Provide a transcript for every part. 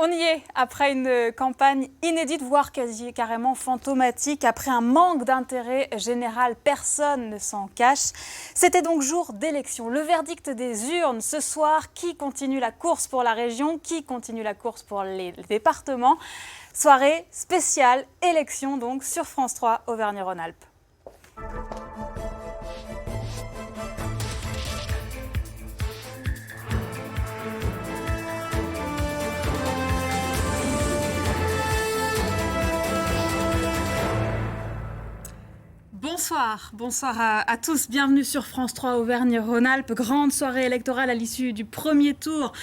On y est, après une campagne inédite, voire carrément fantomatique, après un manque d'intérêt général, personne ne s'en cache. C'était donc jour d'élection. Le verdict des urnes ce soir, qui continue la course pour la région, qui continue la course pour les départements. Soirée spéciale, élection donc sur France 3 Auvergne-Rhône-Alpes. Bonsoir à tous, bienvenue sur France 3 Auvergne-Rhône-Alpes, grande soirée électorale à l'issue du premier tour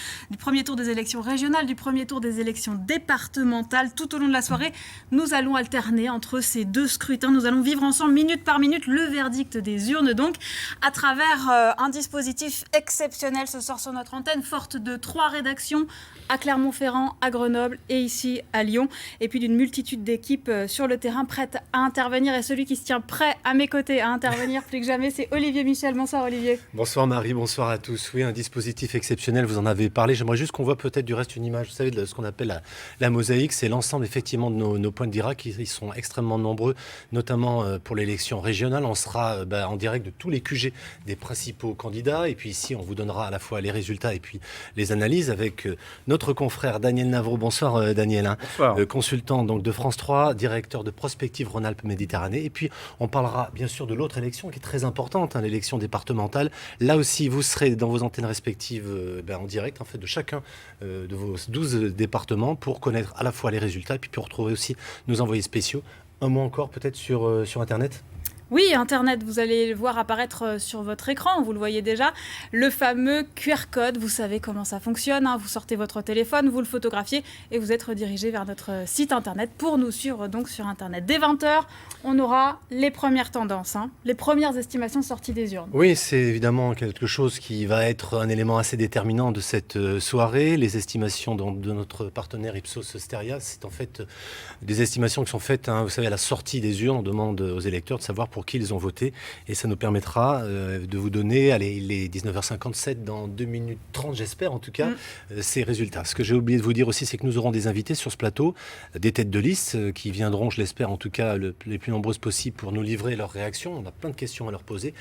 des élections régionales, du premier tour des élections départementales. Tout au long de la soirée, nous allons alterner entre ces deux scrutins, nous allons vivre ensemble minute par minute le verdict des urnes, donc à travers un dispositif exceptionnel ce soir sur notre antenne, forte de 3 rédactions à Clermont-Ferrand, à Grenoble et ici à Lyon, et puis d'une multitude d'équipes sur le terrain prêtes à intervenir, et celui qui se tient prêt à mes côtés à intervenir plus que jamais, c'est Olivier Michel. Bonsoir Olivier. Bonsoir Marie, bonsoir à tous. Oui, un dispositif exceptionnel, vous en avez parlé. J'aimerais juste qu'on voit peut-être du reste une image, vous savez, de ce qu'on appelle la mosaïque. C'est l'ensemble effectivement de nos points de direct, ils sont extrêmement nombreux, notamment pour l'élection régionale. On sera en direct de tous les QG des principaux candidats. Et puis ici, on vous donnera à la fois les résultats et puis les analyses avec notre confrère Daniel Navreau. Bonsoir Daniel, bonsoir. Consultant donc, de France 3, directeur de prospective Rhône-Alpes Méditerranée. Et puis on parlera bien sûr de l'autre élection qui est très importante, l'élection départementale. Là aussi, vous serez dans vos antennes respectives en direct en fait, de chacun de vos 12 départements pour connaître à la fois les résultats et puis pour retrouver aussi nos envoyés spéciaux. Un mot encore peut-être sur Internet ? Oui, Internet, vous allez le voir apparaître sur votre écran, vous le voyez déjà, le fameux QR code, vous savez comment ça fonctionne, vous sortez votre téléphone, vous le photographiez et vous êtes redirigé vers notre site Internet pour nous suivre donc sur Internet. Dès 20h, on aura les premières tendances, les premières estimations sorties des urnes. Oui, c'est évidemment quelque chose qui va être un élément assez déterminant de cette soirée. Les estimations de notre partenaire Ipsos Steria, c'est en fait des estimations qui sont faites, vous savez, à la sortie des urnes. On demande aux électeurs de savoir pour qui ils ont voté et ça nous permettra de vous donner, les 19h57 dans 2 minutes 30, j'espère en tout cas, ces résultats. Ce que j'ai oublié de vous dire aussi, c'est que nous aurons des invités sur ce plateau, des têtes de liste qui viendront, je l'espère en tout cas, les plus nombreuses possibles pour nous livrer leurs réactions. On a plein de questions à leur poser.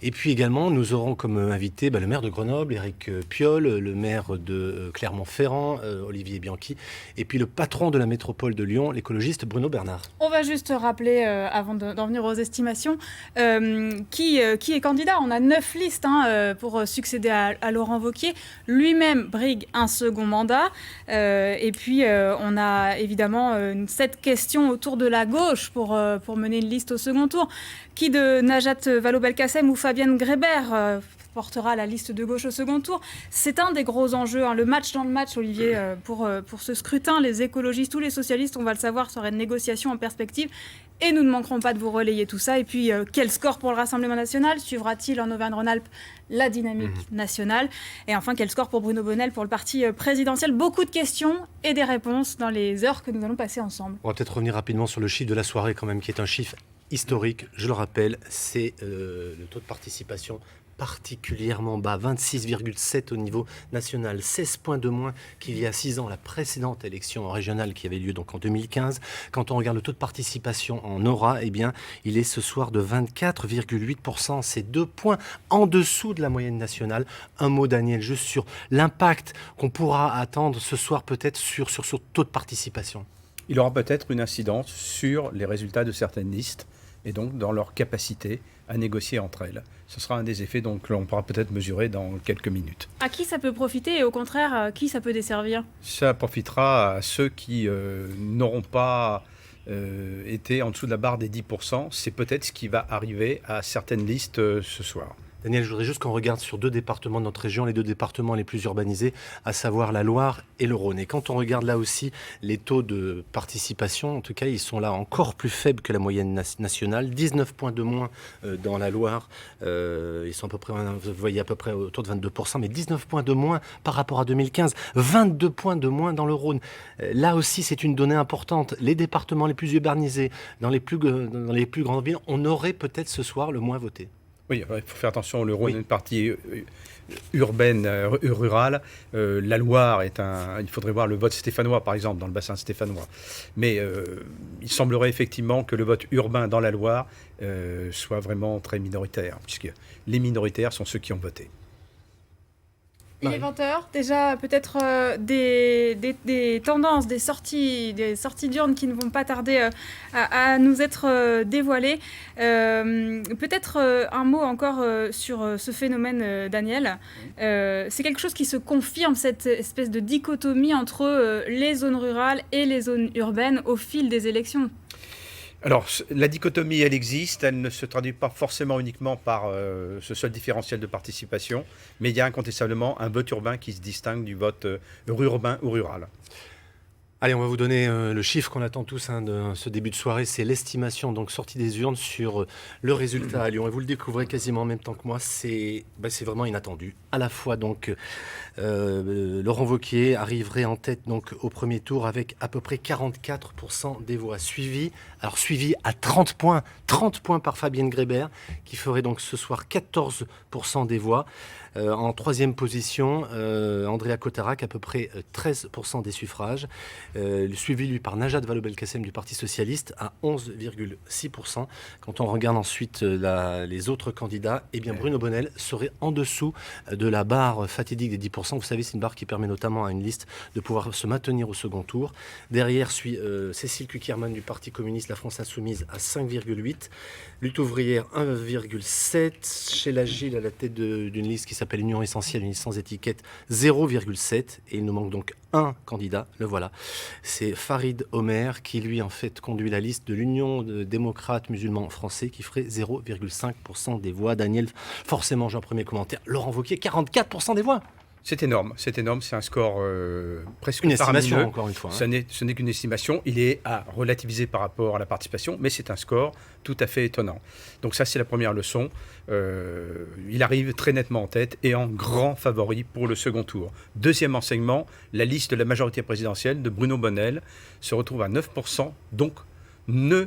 Et puis également, nous aurons comme invité le maire de Grenoble, Éric Piolle, le maire de Clermont-Ferrand, Olivier Bianchi, et puis le patron de la métropole de Lyon, l'écologiste Bruno Bernard. On va juste rappeler, avant d'en venir aux estimations, qui est candidat. On a 9 listes pour succéder à Laurent Wauquiez. Lui-même brigue un second mandat. Et puis, on a évidemment 7 questions autour de la gauche pour mener une liste au second tour. Qui de Najat Vallaud-Belkacem ou Fabienne Grébert portera la liste de gauche au second tour. C'est un des gros enjeux, le match dans le match, Olivier, pour ce scrutin. Les écologistes, tous les socialistes, on va le savoir, seraient une négociation en perspective. Et nous ne manquerons pas de vous relayer tout ça. Et puis, quel score pour le Rassemblement national ? Suivra-t-il en Auvergne-Rhône-Alpes la dynamique nationale ? Et enfin, quel score pour Bruno Bonnell, pour le parti présidentiel ? Beaucoup de questions et des réponses dans les heures que nous allons passer ensemble. On va peut-être revenir rapidement sur le chiffre de la soirée quand même, qui est un chiffre historique. Je le rappelle, c'est le taux de participation particulièrement bas, 26,7 au niveau national, 16 points de moins qu'il y a 6 ans, la précédente élection régionale qui avait lieu donc en 2015. Quand on regarde le taux de participation en aura, il est ce soir de 24,8%. C'est 2 points en dessous de la moyenne nationale. Un mot, Daniel, juste sur l'impact qu'on pourra attendre ce soir peut-être sur ce taux de participation. Il aura peut-être une incidence sur les résultats de certaines listes et donc dans leur capacité à négocier entre elles. Ce sera un des effets donc, que l'on pourra peut-être mesurer dans quelques minutes. À qui ça peut profiter et au contraire, qui ça peut desservir ? Ça profitera à ceux qui n'auront pas été en dessous de la barre des 10%. C'est peut-être ce qui va arriver à certaines listes ce soir. Daniel, je voudrais juste qu'on regarde sur 2 départements de notre région, les 2 départements les plus urbanisés, à savoir la Loire et le Rhône. Et quand on regarde là aussi les taux de participation, en tout cas, ils sont là encore plus faibles que la moyenne nationale. 19 points de moins dans la Loire. Ils sont à peu près, vous voyez, à peu près autour de 22%, mais 19 points de moins par rapport à 2015. 22 points de moins dans le Rhône. Là aussi, c'est une donnée importante. Les départements les plus urbanisés, dans les plus grandes villes, on aurait peut-être ce soir le moins voté. Oui, il faut faire attention, le Rhône est une partie urbaine, rurale. La Loire il faudrait voir le vote stéphanois, par exemple, dans le bassin stéphanois. Mais il semblerait effectivement que le vote urbain dans la Loire soit vraiment très minoritaire, puisque les minoritaires sont ceux qui ont voté. Il est 20h, déjà peut-être des tendances, des sorties d'urnes qui ne vont pas tarder à nous être dévoilées. Peut-être un mot encore sur ce phénomène, Daniel. C'est quelque chose qui se confirme, cette espèce de dichotomie entre les zones rurales et les zones urbaines au fil des élections. Alors, la dichotomie, elle existe, elle ne se traduit pas forcément uniquement par ce seul différentiel de participation, mais il y a incontestablement un vote urbain qui se distingue du vote urbain ou rural. Allez, on va vous donner le chiffre qu'on attend tous de ce début de soirée. C'est l'estimation donc sortie des urnes sur le résultat à Lyon. Et vous le découvrez quasiment en même temps que moi. C'est vraiment inattendu. À la fois donc Laurent Wauquiez arriverait en tête donc au premier tour avec à peu près 44% des voix, suivi à 30 points par Fabienne Grébert, qui ferait donc ce soir 14% des voix. En troisième position, Andrea Cotarac, à peu près 13% des suffrages, suivi lui par Najat Vallaud-Belkacem du Parti Socialiste à 11,6%. Quand on regarde ensuite les autres candidats, eh bien Bruno Bonnell serait en dessous de la barre fatidique des 10%. Vous savez, c'est une barre qui permet notamment à une liste de pouvoir se maintenir au second tour. Derrière suit Cécile Cukierman du Parti communiste, la France Insoumise à 5,8%. Lutte ouvrière 1,7%. Sheila Gilles à la tête d'une liste qui s'appelle Union Essentielle, une liste sans étiquette, 0,7%. Et il nous manque donc un candidat, le voilà. C'est Farid Omer qui, lui, en fait, conduit la liste de l'Union de démocrates musulmans français qui ferait 0,5% des voix. Daniel, forcément, j'ai un premier commentaire. Laurent Wauquiez, 44% des voix. C'est énorme, c'est un score presque une estimation, faramineux. Encore une fois. Ce n'est qu'une estimation, il est à relativiser par rapport à la participation, mais c'est un score tout à fait étonnant. Donc ça, c'est la première leçon. Il arrive très nettement en tête et en grand favori pour le second tour. Deuxième enseignement, la liste de la majorité présidentielle de Bruno Bonnell se retrouve à 9%, donc ne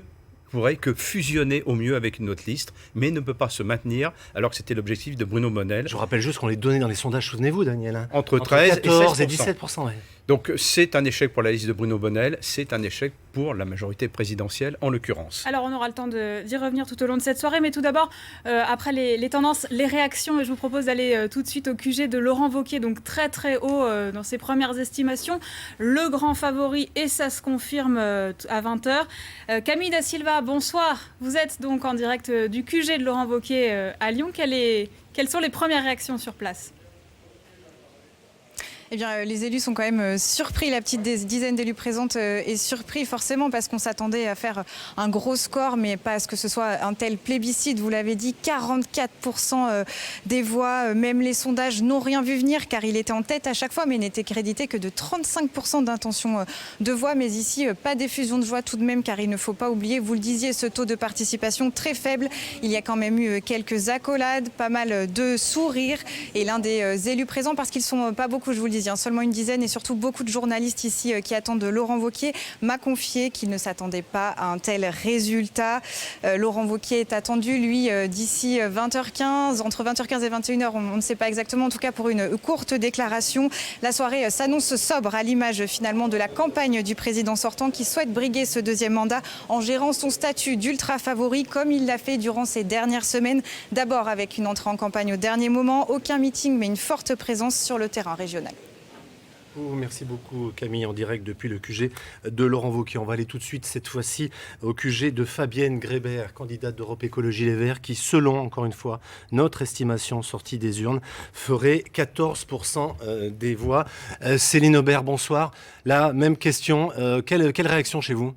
pourrait que fusionner au mieux avec une autre liste, mais ne peut pas se maintenir, alors que c'était l'objectif de Bruno Bonnell. Je vous rappelle juste qu'on les donnait dans les sondages, souvenez-vous, Daniel. Entre 13 14 et 17%. Ouais. Donc c'est un échec pour la liste de Bruno Bonnell, c'est un échec pour la majorité présidentielle en l'occurrence. Alors on aura le temps d'y revenir tout au long de cette soirée, mais tout d'abord, après les tendances, les réactions, et je vous propose d'aller tout de suite au QG de Laurent Wauquiez, donc très très haut dans ses premières estimations, le grand favori, et ça se confirme à 20h. Camille Da Silva, bonsoir, vous êtes donc en direct du QG de Laurent Wauquiez à Lyon. Quelles sont les premières réactions sur place ? Eh bien, les élus sont quand même surpris. La petite dizaine d'élus présentes est surpris forcément parce qu'on s'attendait à faire un gros score, mais pas à ce que ce soit un tel plébiscite. Vous l'avez dit, 44% des voix. Même les sondages n'ont rien vu venir car il était en tête à chaque fois, mais n'était crédité que de 35% d'intention de voix. Mais ici, pas d'effusion de joie tout de même, car il ne faut pas oublier, vous le disiez, ce taux de participation très faible. Il y a quand même eu quelques accolades, pas mal de sourires. Et l'un des élus présents, parce qu'ils ne sont pas beaucoup, je vous le disais, seulement une dizaine, et surtout beaucoup de journalistes ici qui attendent Laurent Wauquiez, m'a confié qu'il ne s'attendait pas à un tel résultat. Laurent Wauquiez est attendu, lui, d'ici 20h15, entre 20h15 et 21h, on ne sait pas exactement, en tout cas pour une courte déclaration. La soirée s'annonce sobre à l'image finalement de la campagne du président sortant qui souhaite briguer ce deuxième mandat en gérant son statut d'ultra favori comme il l'a fait durant ces dernières semaines. D'abord avec une entrée en campagne au dernier moment, aucun meeting mais une forte présence sur le terrain régional. Merci beaucoup Camille, en direct depuis le QG de Laurent Wauquiez. On va aller tout de suite cette fois-ci au QG de Fabienne Grébert, candidate d'Europe Écologie Les Verts, qui selon, encore une fois, notre estimation sortie des urnes, ferait 14% des voix. Céline Aubert, bonsoir. La même question, quelle réaction chez vous ?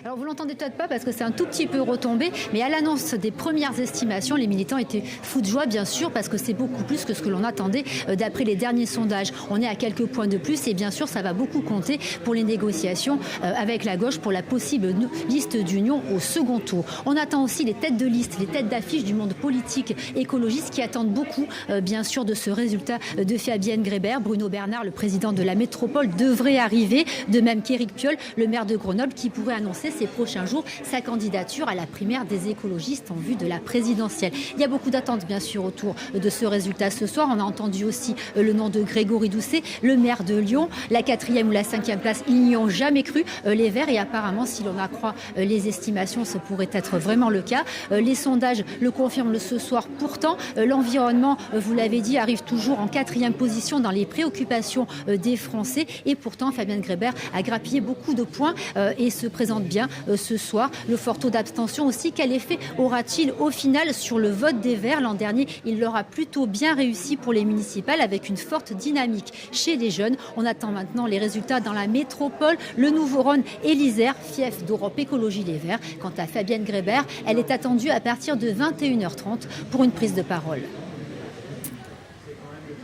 Alors vous l'entendez peut-être pas parce que c'est un tout petit peu retombé, mais à l'annonce des premières estimations, les militants étaient fous de joie bien sûr parce que c'est beaucoup plus que ce que l'on attendait d'après les derniers sondages. On est à quelques points de plus et bien sûr ça va beaucoup compter pour les négociations avec la gauche pour la possible liste d'union au second tour. On attend aussi les têtes de liste, les têtes d'affiche du monde politique écologiste qui attendent beaucoup bien sûr de ce résultat de Fabienne Grébert. Bruno Bernard, le président de la métropole, devrait arriver, de même qu'Éric Piolle, le maire de Grenoble, qui pourrait annoncer annoncer ces prochains jours sa candidature à la primaire des écologistes en vue de la présidentielle. Il y a beaucoup d'attentes bien sûr autour de ce résultat ce soir. On a entendu aussi le nom de Grégory Doucet, le maire de Lyon. La 4e ou la 5e place, ils n'y ont jamais cru, les Verts. Et apparemment, si l'on accroît les estimations, ce pourrait être vraiment le cas. Les sondages le confirment ce soir. Pourtant, l'environnement, vous l'avez dit, arrive toujours en 4e position dans les préoccupations des Français. Et pourtant, Fabienne Grébert a grappillé beaucoup de points et se présente bien ce soir. Le fort taux d'abstention aussi, quel effet aura-t-il au final sur le vote des Verts? L'an dernier, il leur a plutôt bien réussi pour les municipales avec une forte dynamique chez les jeunes. On attend maintenant les résultats dans la métropole, le Nouveau-Rhône et l'Isère, fief d'Europe Écologie Les Verts. Quant à Fabienne Grébert, elle est attendue à partir de 21h30 pour une prise de parole.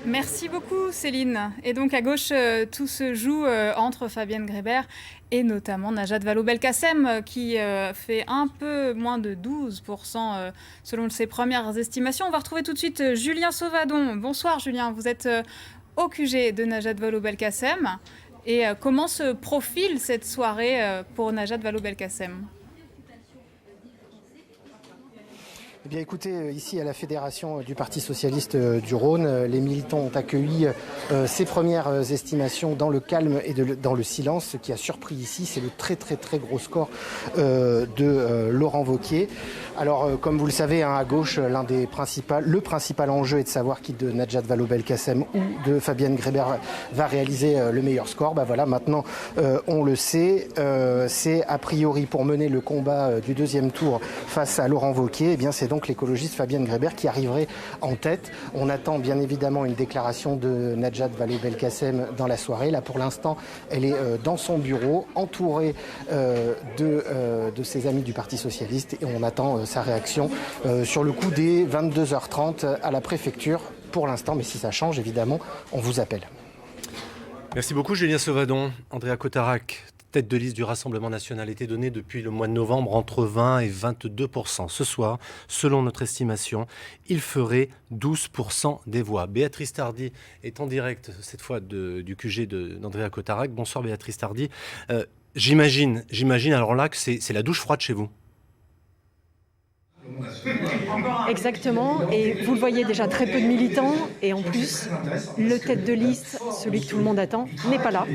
Merci beaucoup Céline. Et donc à gauche, tout se joue entre Fabienne Grébert et notamment Najat Vallaud-Belkacem qui fait un peu moins de 12% selon ses premières estimations. On va retrouver tout de suite Julien Sauvadon. Bonsoir Julien, vous êtes au QG de Najat Vallaud-Belkacem. Et comment se profile cette soirée pour Najat Vallaud-Belkacem ? Eh bien, écoutez, ici à la Fédération du Parti Socialiste du Rhône, les militants ont accueilli ces premières estimations dans le calme et dans le silence. Ce qui a surpris ici, c'est le très gros score de Laurent Wauquiez. Alors, comme vous le savez, à gauche, le principal enjeu est de savoir qui de Najat Vallaud-Belkacem ou de Fabienne Grébert va réaliser le meilleur score. Voilà, maintenant, on le sait. C'est a priori pour mener le combat du deuxième tour face à Laurent Wauquiez. Eh bien, c'est donc l'écologiste Fabienne Grébert qui arriverait en tête. On attend bien évidemment une déclaration de Najat Vallaud-Belkacem dans la soirée. Là, pour l'instant, elle est dans son bureau, entourée de ses amis du Parti Socialiste, et on attend sa réaction sur le coup des 22h30 à la préfecture pour l'instant. Mais si ça change, évidemment, on vous appelle. Merci beaucoup Julien Sauvadon. Andrea Cotarac, tête de liste du Rassemblement national, était donnée depuis le mois de novembre entre 20 et 22%. Ce soir, selon notre estimation, il ferait 12% des voix. Béatrice Tardy est en direct, cette fois du QG d'Andrea Cotarac. Bonsoir Béatrice Tardy. J'imagine alors là que c'est la douche froide chez vous. Exactement, et vous le voyez déjà, très peu de militants, et en plus, le tête de liste, celui que tout le monde attend, n'est pas là.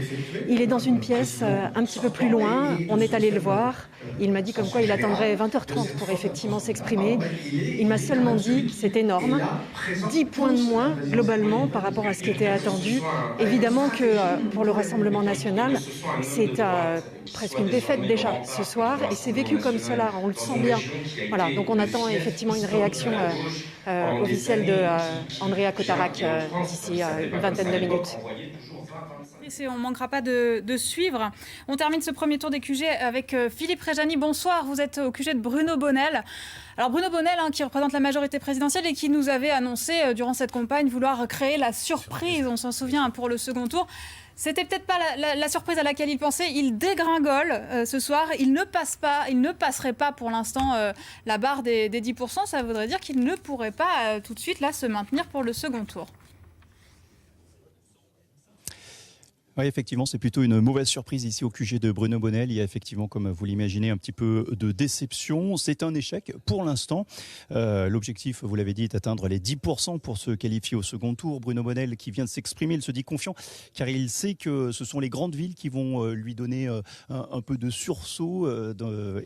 Il est dans une pièce un petit peu plus loin, on est allé le voir, il m'a dit comme quoi il attendrait 20h30 pour effectivement s'exprimer. Il m'a seulement dit, c'est énorme, 10 points de moins globalement par rapport à ce qui était attendu. Évidemment que pour le Rassemblement national, c'est presque une défaite déjà ce soir, et c'est vécu comme cela, on le sent bien. Voilà, donc on attend effectivement une réaction officielle de Andrea Cotarac d'ici une vingtaine de minutes. On ne manquera pas de suivre. On termine ce premier tour des QG avec Philippe Réjani. Bonsoir, vous êtes au QG de Bruno Bonnell. Alors Bruno Bonnell, qui représente la majorité présidentielle et qui nous avait annoncé durant cette campagne vouloir créer la surprise, on s'en souvient, pour le second tour. C'était peut-être pas la surprise à laquelle il pensait. Il dégringole ce soir. Il ne passerait pas pour l'instant la barre des 10%. Ça voudrait dire qu'il ne pourrait pas tout de suite là se maintenir pour le second tour. Oui, effectivement, c'est plutôt une mauvaise surprise ici au QG de Bruno Bonnell. Il y a effectivement, comme vous l'imaginez, un petit peu de déception. C'est un échec pour l'instant. L'objectif, vous l'avez dit, est d'atteindre les 10% pour se qualifier au second tour. Bruno Bonnell, qui vient de s'exprimer, il se dit confiant car il sait que ce sont les grandes villes qui vont lui donner un peu de sursaut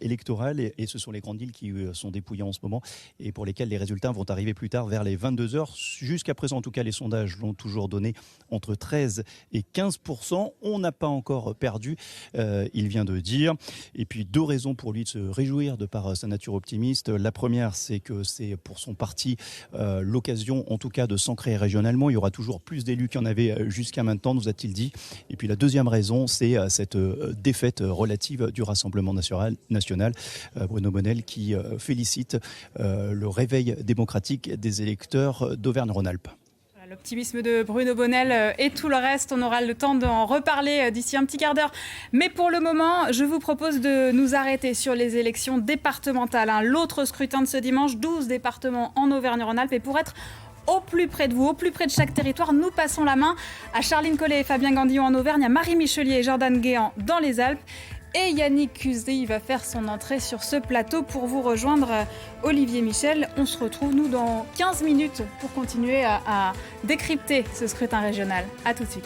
électoral, et ce sont les grandes villes qui sont dépouillées en ce moment et pour lesquelles les résultats vont arriver plus tard vers les 22h. Jusqu'à présent, en tout cas, les sondages l'ont toujours donné entre 13 et 15%. On n'a pas encore perdu, il vient de dire. Et puis 2 raisons pour lui de se réjouir de par sa nature optimiste. La première, c'est que c'est pour son parti l'occasion, en tout cas, de s'ancrer régionalement. Il y aura toujours plus d'élus qu'il y en avait jusqu'à maintenant, nous a-t-il dit. Et puis la deuxième raison, c'est cette défaite relative du Rassemblement national. Bruno Bonnell qui félicite le réveil démocratique des électeurs d'Auvergne-Rhône-Alpes. L'optimisme de Bruno Bonnell et tout le reste, on aura le temps d'en reparler d'ici un petit quart d'heure. Mais pour le moment, je vous propose de nous arrêter sur les élections départementales. L'autre scrutin de ce dimanche, 12 départements en Auvergne-Rhône-Alpes. Et pour être au plus près de vous, au plus près de chaque territoire, nous passons la main à Charline Collet et Fabien Gandillon en Auvergne, à Marie Michelier et Jordan Guéant dans les Alpes. Et Yannick Cusy va faire son entrée sur ce plateau pour vous rejoindre, Olivier Michel. On se retrouve, nous, dans 15 minutes pour continuer à décrypter ce scrutin régional. À tout de suite.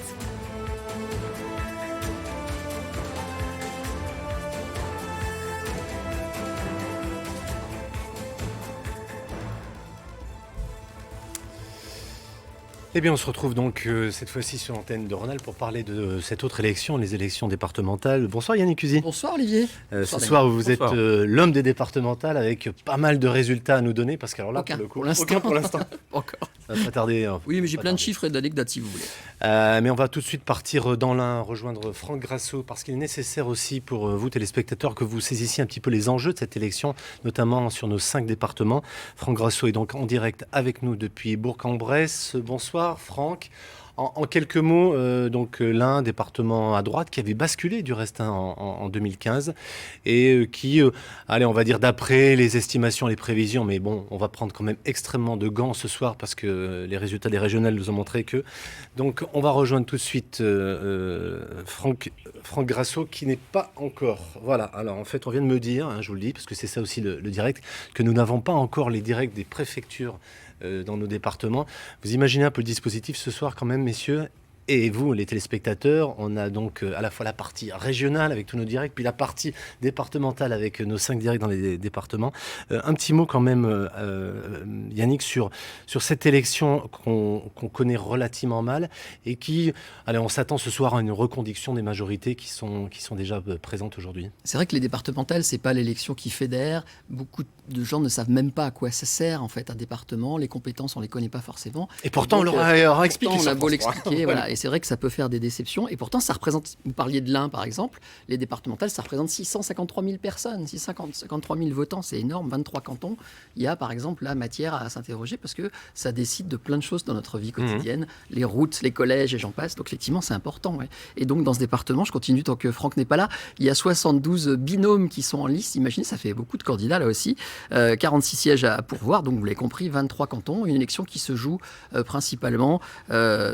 Eh bien, on se retrouve donc cette fois-ci sur l'antenne de Rhône-Alpes pour parler de cette autre élection, les élections départementales. Bonsoir Yannick Cusy. Bonsoir Olivier. Ce soir, vous êtes l'homme des départementales avec pas mal de résultats à nous donner, parce qu'alors là, pour l'instant. Encore. Ça va pas tarder. Oui, mais j'ai plein de chiffres et d'anecdotes si vous voulez. Mais on va tout de suite partir dans l'Ain, rejoindre Franck Grasso, parce qu'il est nécessaire aussi pour vous, téléspectateurs, que vous saisissiez un petit peu les enjeux de cette élection, notamment sur nos 5 départements. Franck Grasso est donc en direct avec nous depuis Bourg-en-Bresse. Bonsoir Franck. En quelques mots, l'Ain, département à droite, qui avait basculé du reste en 2015 et qui, on va dire d'après les estimations, les prévisions, mais bon, on va prendre quand même extrêmement de gants ce soir parce que les résultats des régionales nous ont montré que. Donc on va rejoindre tout de suite Franck Grasso qui n'est pas encore. Voilà, alors en fait on vient de me dire, je vous le dis, parce que c'est ça aussi le direct, que nous n'avons pas encore les directs des préfectures dans nos départements. Vous imaginez un peu le dispositif ce soir quand même, messieurs, et vous, les téléspectateurs. On a donc à la fois la partie régionale avec tous nos directs, puis la partie départementale avec nos 5 directs dans les départements. Un petit mot quand même, Yannick, sur cette élection qu'on connaît relativement mal et qui, on s'attend ce soir à une reconduction des majorités qui sont déjà présentes aujourd'hui. C'est vrai que les départementales, c'est pas l'élection qui fédère. Beaucoup de gens ne savent même pas à quoi ça sert en fait un département. Les compétences, on les connaît pas forcément. Et pourtant, donc, on leur a expliqué. On a beau l'expliquer, voilà. Et c'est vrai que ça peut faire des déceptions. Et pourtant, ça représente, vous parliez de l'Ain par exemple, les départementales, ça représente 653 000 personnes, 653 000 votants, c'est énorme, 23 cantons. Il y a par exemple la matière à s'interroger parce que ça décide de plein de choses dans notre vie quotidienne, les routes, les collèges et j'en passe. Donc effectivement, c'est important. Ouais. Et donc dans ce département, je continue tant que Franck n'est pas là, il y a 72 binômes qui sont en liste. Imaginez, ça fait beaucoup de candidats là aussi. 46 sièges à pourvoir, donc vous l'avez compris, 23 cantons. Une élection qui se joue principalement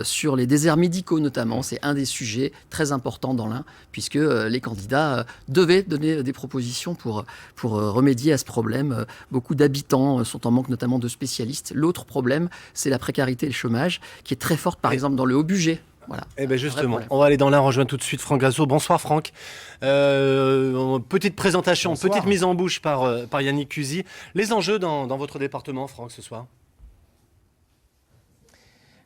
sur les déserts médicaux notamment. C'est un des sujets très importants dans l'Ain, puisque les candidats devaient donner des propositions pour remédier à ce problème. Beaucoup d'habitants sont en manque notamment de spécialistes. L'autre problème, c'est la précarité et le chômage, qui est très forte par exemple dans le Haut-Bugey. Voilà. Eh bien justement, on va aller dans l'Ain, rejoindre tout de suite Franck Grasso. Bonsoir Franck. Petite présentation, bonsoir. Petite mise en bouche par Yannick Cusy. Les enjeux dans votre département, Franck, ce soir?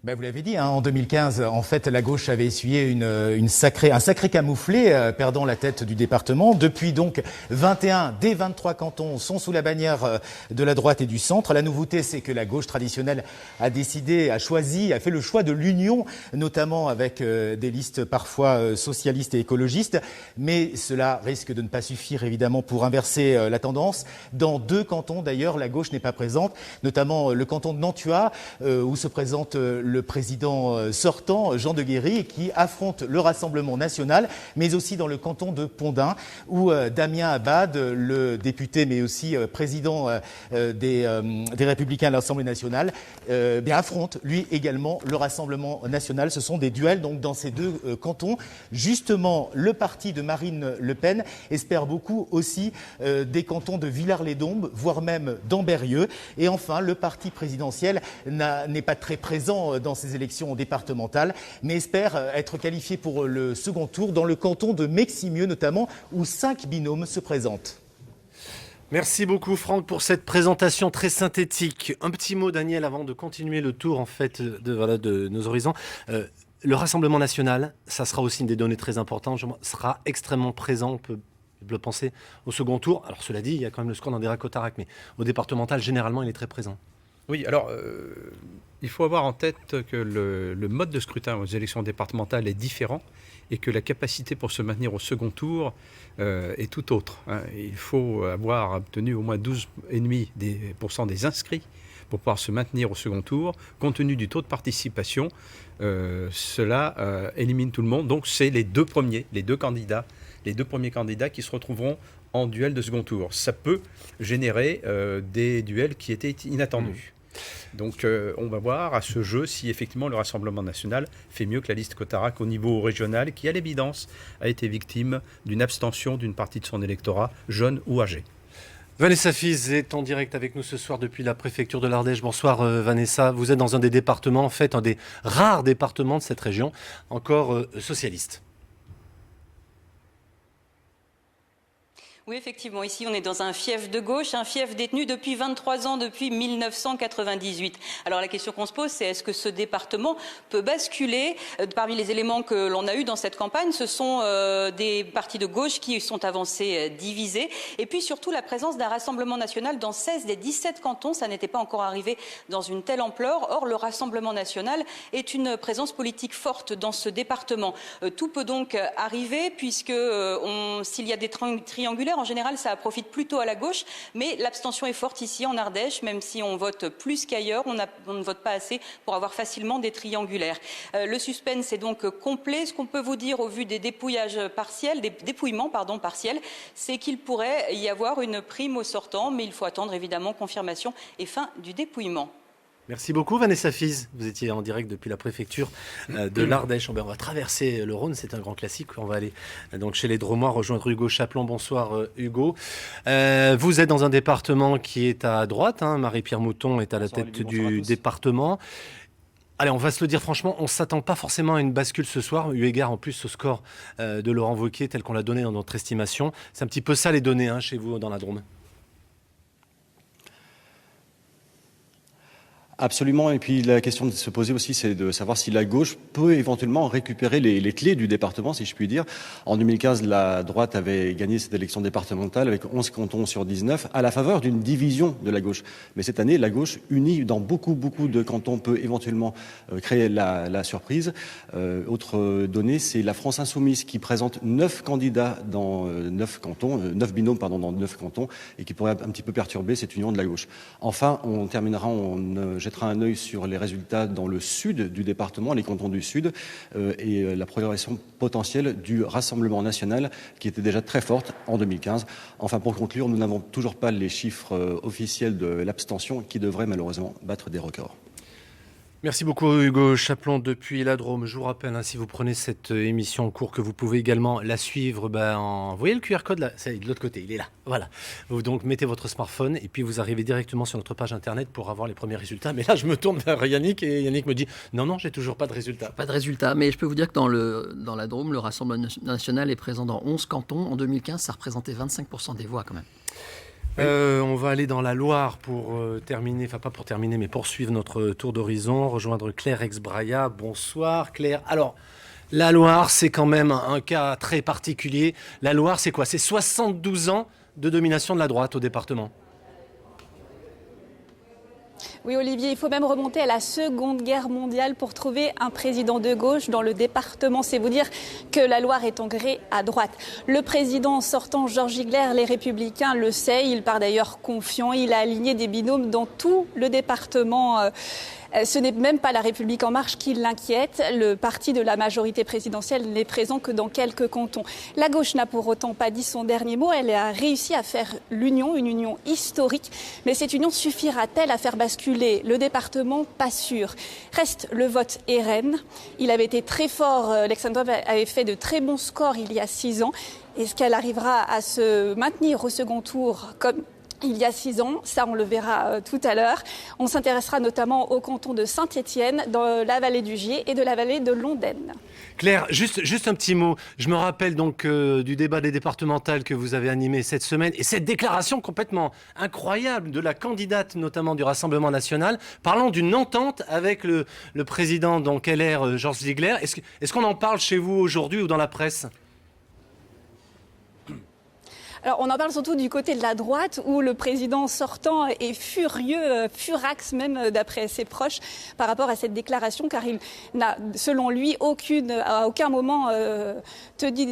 Vous l'avez dit, en 2015, en fait, la gauche avait essuyé un sacré camouflé, perdant la tête du département. Depuis donc, 21 des 23 cantons sont sous la bannière de la droite et du centre. La nouveauté, c'est que la gauche traditionnelle a fait le choix de l'union, notamment avec des listes parfois socialistes et écologistes. Mais cela risque de ne pas suffire, évidemment, pour inverser la tendance. Dans 2 cantons, d'ailleurs, la gauche n'est pas présente, notamment le canton de Nantua, où se présente le président sortant, Jean de Guéry, qui affronte le Rassemblement national, mais aussi dans le canton de Pondin, où Damien Abad, le député, mais aussi président des Républicains à l'Assemblée nationale, affronte, lui également, le Rassemblement national. Ce sont des duels donc dans ces 2 cantons. Justement, le parti de Marine Le Pen espère beaucoup aussi des cantons de Villars-les-Dombes, voire même d'Ambérieux. Et enfin, le parti présidentiel n'est pas très présent dans ces élections départementales, mais espère être qualifié pour le second tour dans le canton de Meximieux notamment, où 5 binômes se présentent. Merci beaucoup Franck pour cette présentation très synthétique. Un petit mot Daniel avant de continuer le tour en fait de nos horizons. Le Rassemblement national, ça sera aussi une des données très importantes, sera extrêmement présent, on peut le penser, au second tour. Alors cela dit, il y a quand même le score d'Andéra-Cotarac, mais au départemental, généralement, il est très présent. Oui, alors il faut avoir en tête que le mode de scrutin aux élections départementales est différent et que la capacité pour se maintenir au second tour est tout autre. Il faut avoir obtenu au moins 12,5% des inscrits pour pouvoir se maintenir au second tour. Compte tenu du taux de participation, cela élimine tout le monde. Donc c'est les deux premiers candidats qui se retrouveront en duel de second tour. Ça peut générer des duels qui étaient inattendus. Donc on va voir à ce jeu si effectivement le Rassemblement national fait mieux que la liste Cotarac au niveau régional, qui à l'évidence a été victime d'une abstention d'une partie de son électorat, jeune ou âgé. Vanessa Fiz est en direct avec nous ce soir depuis la préfecture de l'Ardèche. Bonsoir Vanessa, vous êtes dans un des départements, en fait un des rares départements de cette région, encore socialiste. Oui, effectivement, ici on est dans un fief de gauche, un fief détenu depuis 23 ans, depuis 1998. Alors la question qu'on se pose, c'est est-ce que ce département peut basculer? Parmi les éléments que l'on a eus dans cette campagne, ce sont des partis de gauche qui sont avancés divisés, et puis surtout la présence d'un Rassemblement national dans 16 des 17 cantons. Ça n'était pas encore arrivé dans une telle ampleur. Or, le Rassemblement national est une présence politique forte dans ce département. Tout peut donc arriver, puisque s'il y a des triangulaires, en général, ça profite plutôt à la gauche, mais l'abstention est forte ici en Ardèche, même si on vote plus qu'ailleurs, on ne vote pas assez pour avoir facilement des triangulaires. Le suspense est donc complet. Ce qu'on peut vous dire au vu des dépouillements partiels, c'est qu'il pourrait y avoir une prime au sortant, mais il faut attendre évidemment confirmation et fin du dépouillement. Merci beaucoup Vanessa Fiz. Vous étiez en direct depuis la préfecture de l'Ardèche. On va traverser le Rhône, c'est un grand classique. On va aller donc chez les Drômois rejoindre Hugo Chaplon. Bonsoir Hugo. Vous êtes dans un département qui est à droite. Marie-Pierre Mouton est à la tête du département. Allez, on va se le dire franchement, on ne s'attend pas forcément à une bascule ce soir, eu égard en plus au score de Laurent Wauquiez tel qu'on l'a donné dans notre estimation. C'est un petit peu ça les données chez vous dans la Drôme. Absolument, et puis la question de se poser aussi, c'est de savoir si la gauche peut éventuellement récupérer les clés du département, si je puis dire. En 2015, la droite avait gagné cette élection départementale avec 11 cantons sur 19, à la faveur d'une division de la gauche. Mais cette année, la gauche, unie dans beaucoup de cantons, peut éventuellement créer la surprise. Autre donnée, c'est la France Insoumise qui présente 9 candidats dans 9 cantons, 9 binômes dans 9 cantons, et qui pourrait un petit peu perturber cette union de la gauche. Enfin, on terminera, jettera un œil sur les résultats dans le sud du département, les cantons du sud, et la progression potentielle du Rassemblement national qui était déjà très forte en 2015. Enfin, pour conclure, nous n'avons toujours pas les chiffres officiels de l'abstention qui devraient malheureusement battre des records. Merci beaucoup Hugo Chaplon depuis la Drôme. Je vous rappelle, si vous prenez cette émission en cours, que vous pouvez également la suivre. Vous voyez le QR code là, c'est de l'autre côté, il est là. Voilà. Vous donc mettez votre smartphone et puis vous arrivez directement sur notre page internet pour avoir les premiers résultats. Mais là, je me tourne vers Yannick et Yannick me dit non, j'ai toujours pas de résultats. Pas de résultats, mais je peux vous dire que dans la Drôme, le Rassemblement national est présent dans 11 cantons. En 2015, ça représentait 25% des voix quand même. On va aller dans la Loire pour terminer, enfin pas pour terminer, mais poursuivre notre tour d'horizon, rejoindre Claire Exbraya. Bonsoir Claire. Alors, la Loire, c'est quand même un cas très particulier. La Loire, c'est quoi? C'est 72 ans de domination de la droite au département. Oui, Olivier, il faut même remonter à la Seconde Guerre mondiale pour trouver un président de gauche dans le département. C'est vous dire que la Loire est ancrée à droite. Le président sortant, Georges Ziegler, les Républicains, le sait. Il part d'ailleurs confiant. Il a aligné des binômes dans tout le département. Ce n'est même pas la République En Marche qui l'inquiète. Le parti de la majorité présidentielle n'est présent que dans quelques cantons. La gauche n'a pour autant pas dit son dernier mot. Elle a réussi à faire l'union, une union historique. Mais cette union suffira-t-elle à faire basculer le département? Pas sûr. Reste le vote RN. Il avait été très fort. L'extrême droite avait fait de très bons scores il y a 6 ans. Est-ce qu'elle arrivera à se maintenir au second tour comme il y a 6 ans, ça on le verra tout à l'heure. On s'intéressera notamment au canton de Saint-Étienne, dans la vallée du Gier et de la vallée de l'Ondaine. Claire, juste un petit mot. Je me rappelle donc du débat des départementales que vous avez animé cette semaine et cette déclaration complètement incroyable de la candidate notamment du Rassemblement national, parlant d'une entente avec le président donc LR, Georges Ziegler. Est-ce qu'on en parle chez vous aujourd'hui ou dans la presse ? Alors, on en parle surtout du côté de la droite, où le président sortant est furieux, furax même d'après ses proches, par rapport à cette déclaration, car il n'a, selon lui, à aucun moment tenu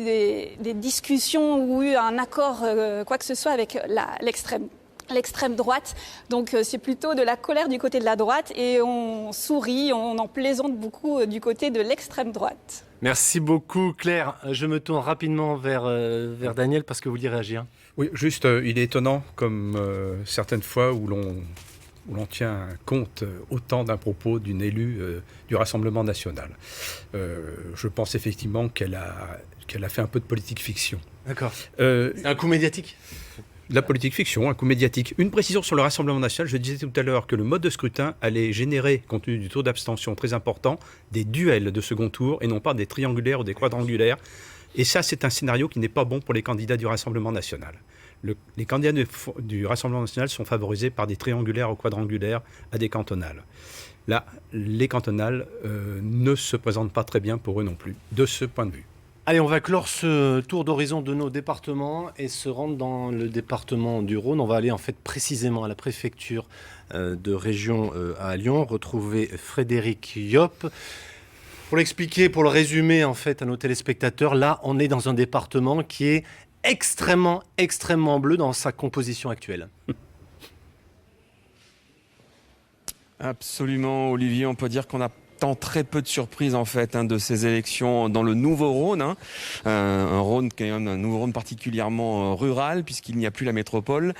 des discussions ou eu un accord, quoi que ce soit, avec l'extrême droite. Donc c'est plutôt de la colère du côté de la droite et on sourit, on en plaisante beaucoup du côté de l'extrême droite. Merci beaucoup Claire. Je me tourne rapidement vers Daniel parce que vous vouliez réagir. Oui, juste, il est étonnant comme certaines fois où l'on où l'on tient compte autant d'un propos d'une élue du Rassemblement national. Je pense effectivement qu'elle a fait un peu de politique fiction. D'accord. C'est un coup médiatique ? La politique fiction, un coup médiatique. Une précision sur le Rassemblement national, je disais tout à l'heure que le mode de scrutin allait générer, compte tenu du taux d'abstention très important, des duels de second tour et non pas des triangulaires ou des quadrangulaires. Et ça, c'est un scénario qui n'est pas bon pour les candidats du Rassemblement national. Les candidats du Rassemblement national sont favorisés par des triangulaires ou quadrangulaires à des cantonales. Là, les cantonales ne se présentent pas très bien pour eux non plus, de ce point de vue. Allez, on va clore ce tour d'horizon de nos départements et se rendre dans le département du Rhône. On va aller en fait précisément à la préfecture de région à Lyon, retrouver Frédéric Yop. Pour l'expliquer, pour le résumer en fait à nos téléspectateurs, là on est dans un département qui est extrêmement bleu dans sa composition actuelle. Absolument, Olivier, on peut dire qu'on a très peu de surprises en fait de ces élections dans le Nouveau-Rhône, un Rhône qui est un Nouveau-Rhône particulièrement rural puisqu'il n'y a plus la métropole.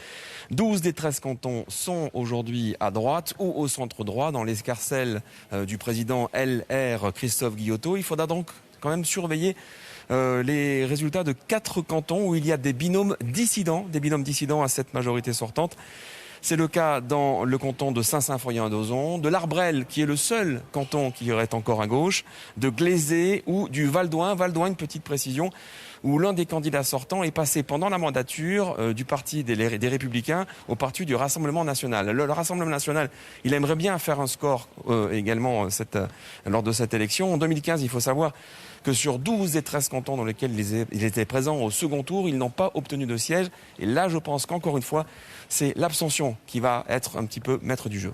12 des 13 cantons sont aujourd'hui à droite ou au centre droit dans l'escarcelle du président LR Christophe Guillotot. Il faudra donc quand même surveiller les résultats de 4 cantons où il y a des binômes dissidents à cette majorité sortante. C'est le cas dans le canton de Saint-Symphorien-d'Ozon, de l'Arbrel, qui est le seul canton qui est encore à gauche, de Glazé ou du Val-d'Oing. Val-d'Oing, une petite précision, où l'un des candidats sortants est passé pendant la mandature du parti des Républicains au parti du Rassemblement national. Le Rassemblement national, il aimerait bien faire un score également lors de cette élection. En 2015, il faut savoir que sur 12 des 13 cantons dans lesquels ils étaient présents au second tour, ils n'ont pas obtenu de siège. Et là, je pense qu'encore une fois, c'est l'abstention qui va être un petit peu maître du jeu.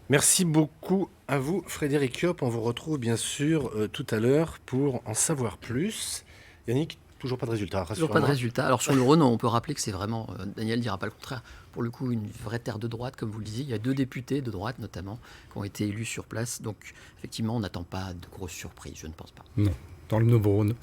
Merci beaucoup à vous, Frédéric Yop. On vous retrouve bien sûr tout à l'heure pour en savoir plus. Yannick, toujours pas de résultat. Toujours pas de résultat. Alors sur le Rhône, on peut rappeler que c'est vraiment, Daniel ne dira pas le contraire, pour le coup une vraie terre de droite, comme vous le disiez. Il y a 2 députés de droite notamment qui ont été élus sur place. Donc effectivement, on n'attend pas de grosses surprises, je ne pense pas. Non, dans le Nouveau-Rhône,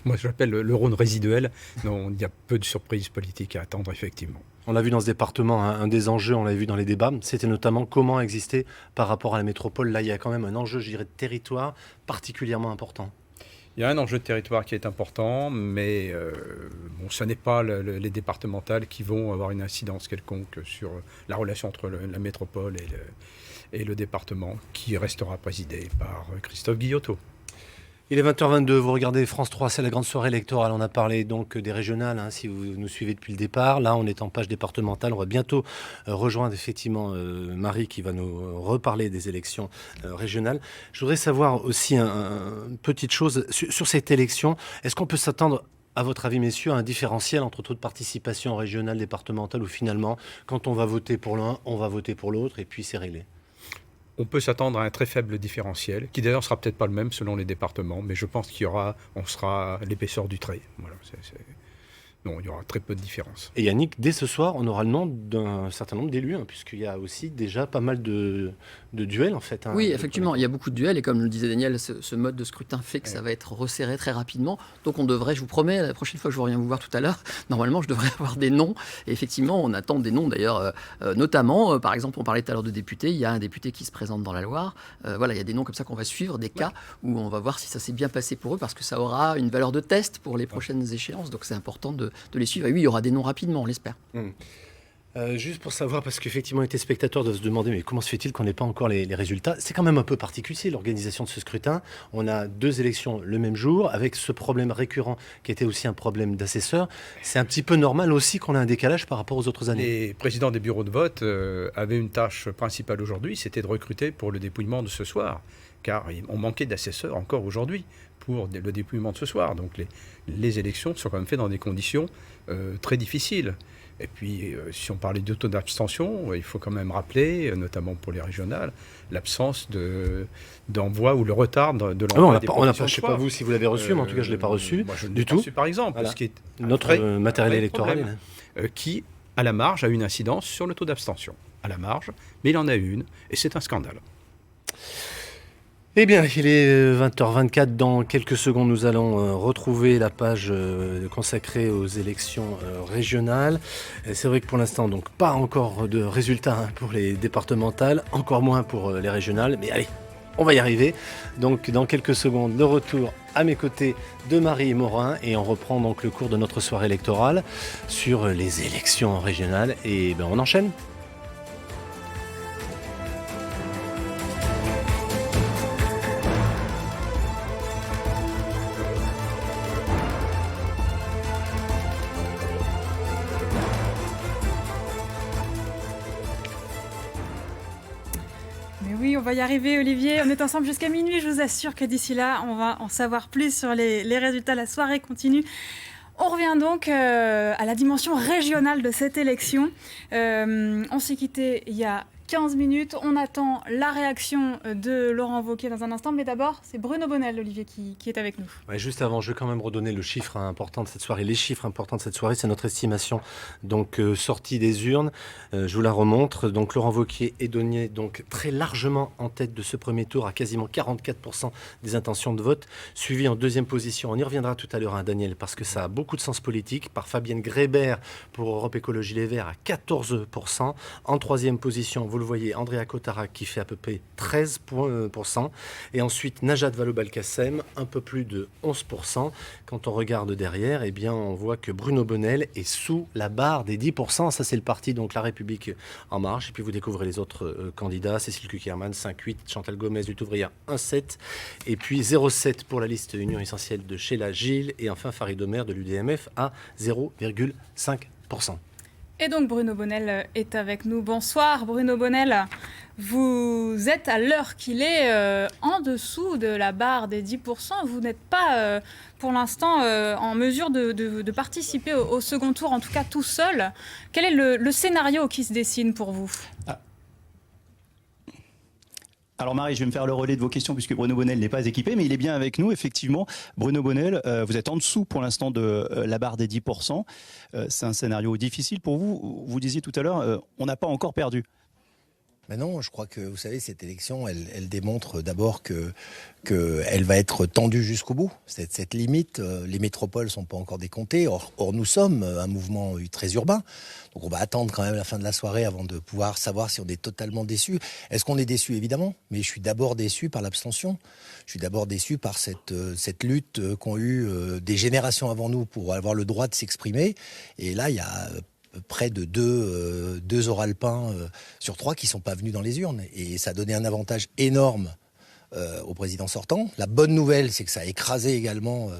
moi je l'appelle le Rhône résiduel, non, il y a peu de surprises politiques à attendre effectivement. On l'a vu dans ce département, un des enjeux, on l'a vu dans les débats, c'était notamment comment exister par rapport à la métropole. Là, il y a quand même un enjeu, je dirais, de territoire particulièrement important. Il y a un enjeu de territoire qui est important, mais ce n'est pas les départementales qui vont avoir une incidence quelconque sur la relation entre la métropole et le département, qui restera présidé par Christophe Guillotot. Il est 20h22, vous regardez France 3, c'est la grande soirée électorale. On a parlé donc des régionales, si vous nous suivez depuis le départ. Là, on est en page départementale. On va bientôt rejoindre effectivement Marie qui va nous reparler des élections régionales. Je voudrais savoir aussi une petite chose sur cette élection. Est-ce qu'on peut s'attendre, à votre avis, messieurs, à un différentiel entre taux de participation régionale, départementale, ou finalement, quand on va voter pour l'un, on va voter pour l'autre et puis c'est réglé ? On peut s'attendre à un très faible différentiel, qui d'ailleurs sera peut-être pas le même selon les départements, mais je pense on sera à l'épaisseur du trait. Voilà, non, il y aura très peu de différence. Et Yannick, dès ce soir, on aura le nom d'un certain nombre d'élus, puisqu'il y a aussi déjà pas mal de duels en fait. Oui, effectivement, il y a beaucoup de duels et comme le disait Daniel, ce mode de scrutin fait que ça va être resserré très rapidement. Donc on devrait, je vous promets, la prochaine fois que je reviens vous voir tout à l'heure, normalement je devrais avoir des noms. Et effectivement, on attend des noms d'ailleurs, notamment, par exemple, on parlait tout à l'heure de députés, il y a un député qui se présente dans la Loire. Voilà, il y a des noms comme ça qu'on va suivre, des cas où on va voir si ça s'est bien passé pour eux, parce que ça aura une valeur de test pour les prochaines échéances. Donc c'est important de les suivre. Et oui, il y aura des noms rapidement, on l'espère. Juste pour savoir, parce qu'effectivement, les téléspectateurs doivent se demander mais comment se fait-il qu'on n'ait pas encore les résultats ? C'est quand même un peu particulier, l'organisation de ce scrutin. On a 2 élections le même jour, avec ce problème récurrent qui était aussi un problème d'assesseurs. C'est un petit peu normal aussi qu'on ait un décalage par rapport aux autres années. Les présidents des bureaux de vote avaient une tâche principale aujourd'hui, c'était de recruter pour le dépouillement de ce soir, car on manquait d'assesseurs encore aujourd'hui pour le dépouillement de ce soir. Donc les élections sont quand même faites dans des conditions très difficiles. Et puis, si on parlait de taux d'abstention, il faut quand même rappeler, notamment pour les régionales, l'absence d'envoi ou le retard de l'envoi des propositions. Je ne sais pas vous si vous l'avez reçu, mais en tout cas, je ne l'ai pas reçu du tout. Reçu, par exemple, voilà. Ce qui est notre matériel électoral. Qui, à la marge, a une incidence sur le taux d'abstention. À la marge, mais il en a une, et c'est un scandale. Eh bien, il est 20h24. Dans quelques secondes, nous allons retrouver la page consacrée aux élections régionales. C'est vrai que pour l'instant, donc, pas encore de résultats pour les départementales, encore moins pour les régionales. Mais allez, on va y arriver. Donc, dans quelques secondes, le retour à mes côtés de Marie Morin. Et on reprend donc le cours de notre soirée électorale sur les élections régionales. Et ben, on enchaîne. On va y arriver, Olivier. On est ensemble jusqu'à minuit. Je vous assure que d'ici là, on va en savoir plus sur les résultats. La soirée continue. On revient donc à la dimension régionale de cette élection. On s'est quitté il y a 15 minutes. On attend la réaction de Laurent Wauquiez dans un instant. Mais d'abord, c'est Bruno Bonnell, Olivier, qui est avec nous. Ouais, juste avant, je vais quand même redonner le chiffre important de cette soirée. Les chiffres importants de cette soirée, c'est notre estimation donc sortie des urnes. Je vous la remontre. Donc Laurent Wauquiez est donné donc très largement en tête de ce premier tour à quasiment 44% des intentions de vote. Suivi en deuxième position, on y reviendra tout à l'heure, hein, Daniel, parce que ça a beaucoup de sens politique, par Fabienne Grébert pour Europe Écologie Les Verts à 14%. En troisième position, vous le voyez, Andrea Cotarac qui fait à peu près 13%. Et ensuite, Najat Vallaud-Belkacem, un peu plus de 11%. Quand on regarde derrière, eh bien, on voit que Bruno Bonnell est sous la barre des 10%. Ça, c'est le parti, donc La République En Marche. Et puis, vous découvrez les autres candidats. Cécile Cukierman, 5,8. Chantal Gomez, Lutte Ouvrière, 1,7. Et puis, 0,7 pour la liste Union Essentielle de Sheila Gilles. Et enfin, Farid Omer de l'UDMF à 0,5%. Et donc Bruno Bonnell est avec nous. Bonsoir Bruno Bonnell. Vous êtes à l'heure qu'il est en dessous de la barre des 10%. Vous n'êtes pas pour l'instant en mesure de participer au second tour, en tout cas tout seul. Quel est le scénario qui se dessine pour vous ? Alors Marie, je vais me faire le relais de vos questions puisque Bruno Bonnell n'est pas équipé, mais il est bien avec nous, effectivement. Bruno Bonnell, vous êtes en dessous pour l'instant de la barre des 10%. C'est un scénario difficile pour vous. Vous disiez tout à l'heure, on n'a pas encore perdu. Mais non, je crois que, vous savez, cette élection, elle démontre d'abord qu'elle va être tendue jusqu'au bout. Cette limite, les métropoles sont pas encore décomptées. Or, nous sommes un mouvement très urbain. Donc, on va attendre quand même la fin de la soirée avant de pouvoir savoir si on est totalement déçu. Est-ce qu'on est déçu ? Évidemment. Mais je suis d'abord déçu par l'abstention. Je suis d'abord déçu par cette lutte qu'ont eu des générations avant nous pour avoir le droit de s'exprimer. Et là, il y a près de deux oralpins sur 3 qui ne sont pas venus dans les urnes. Et ça a donné un avantage énorme au président sortant. La bonne nouvelle, c'est que ça a écrasé également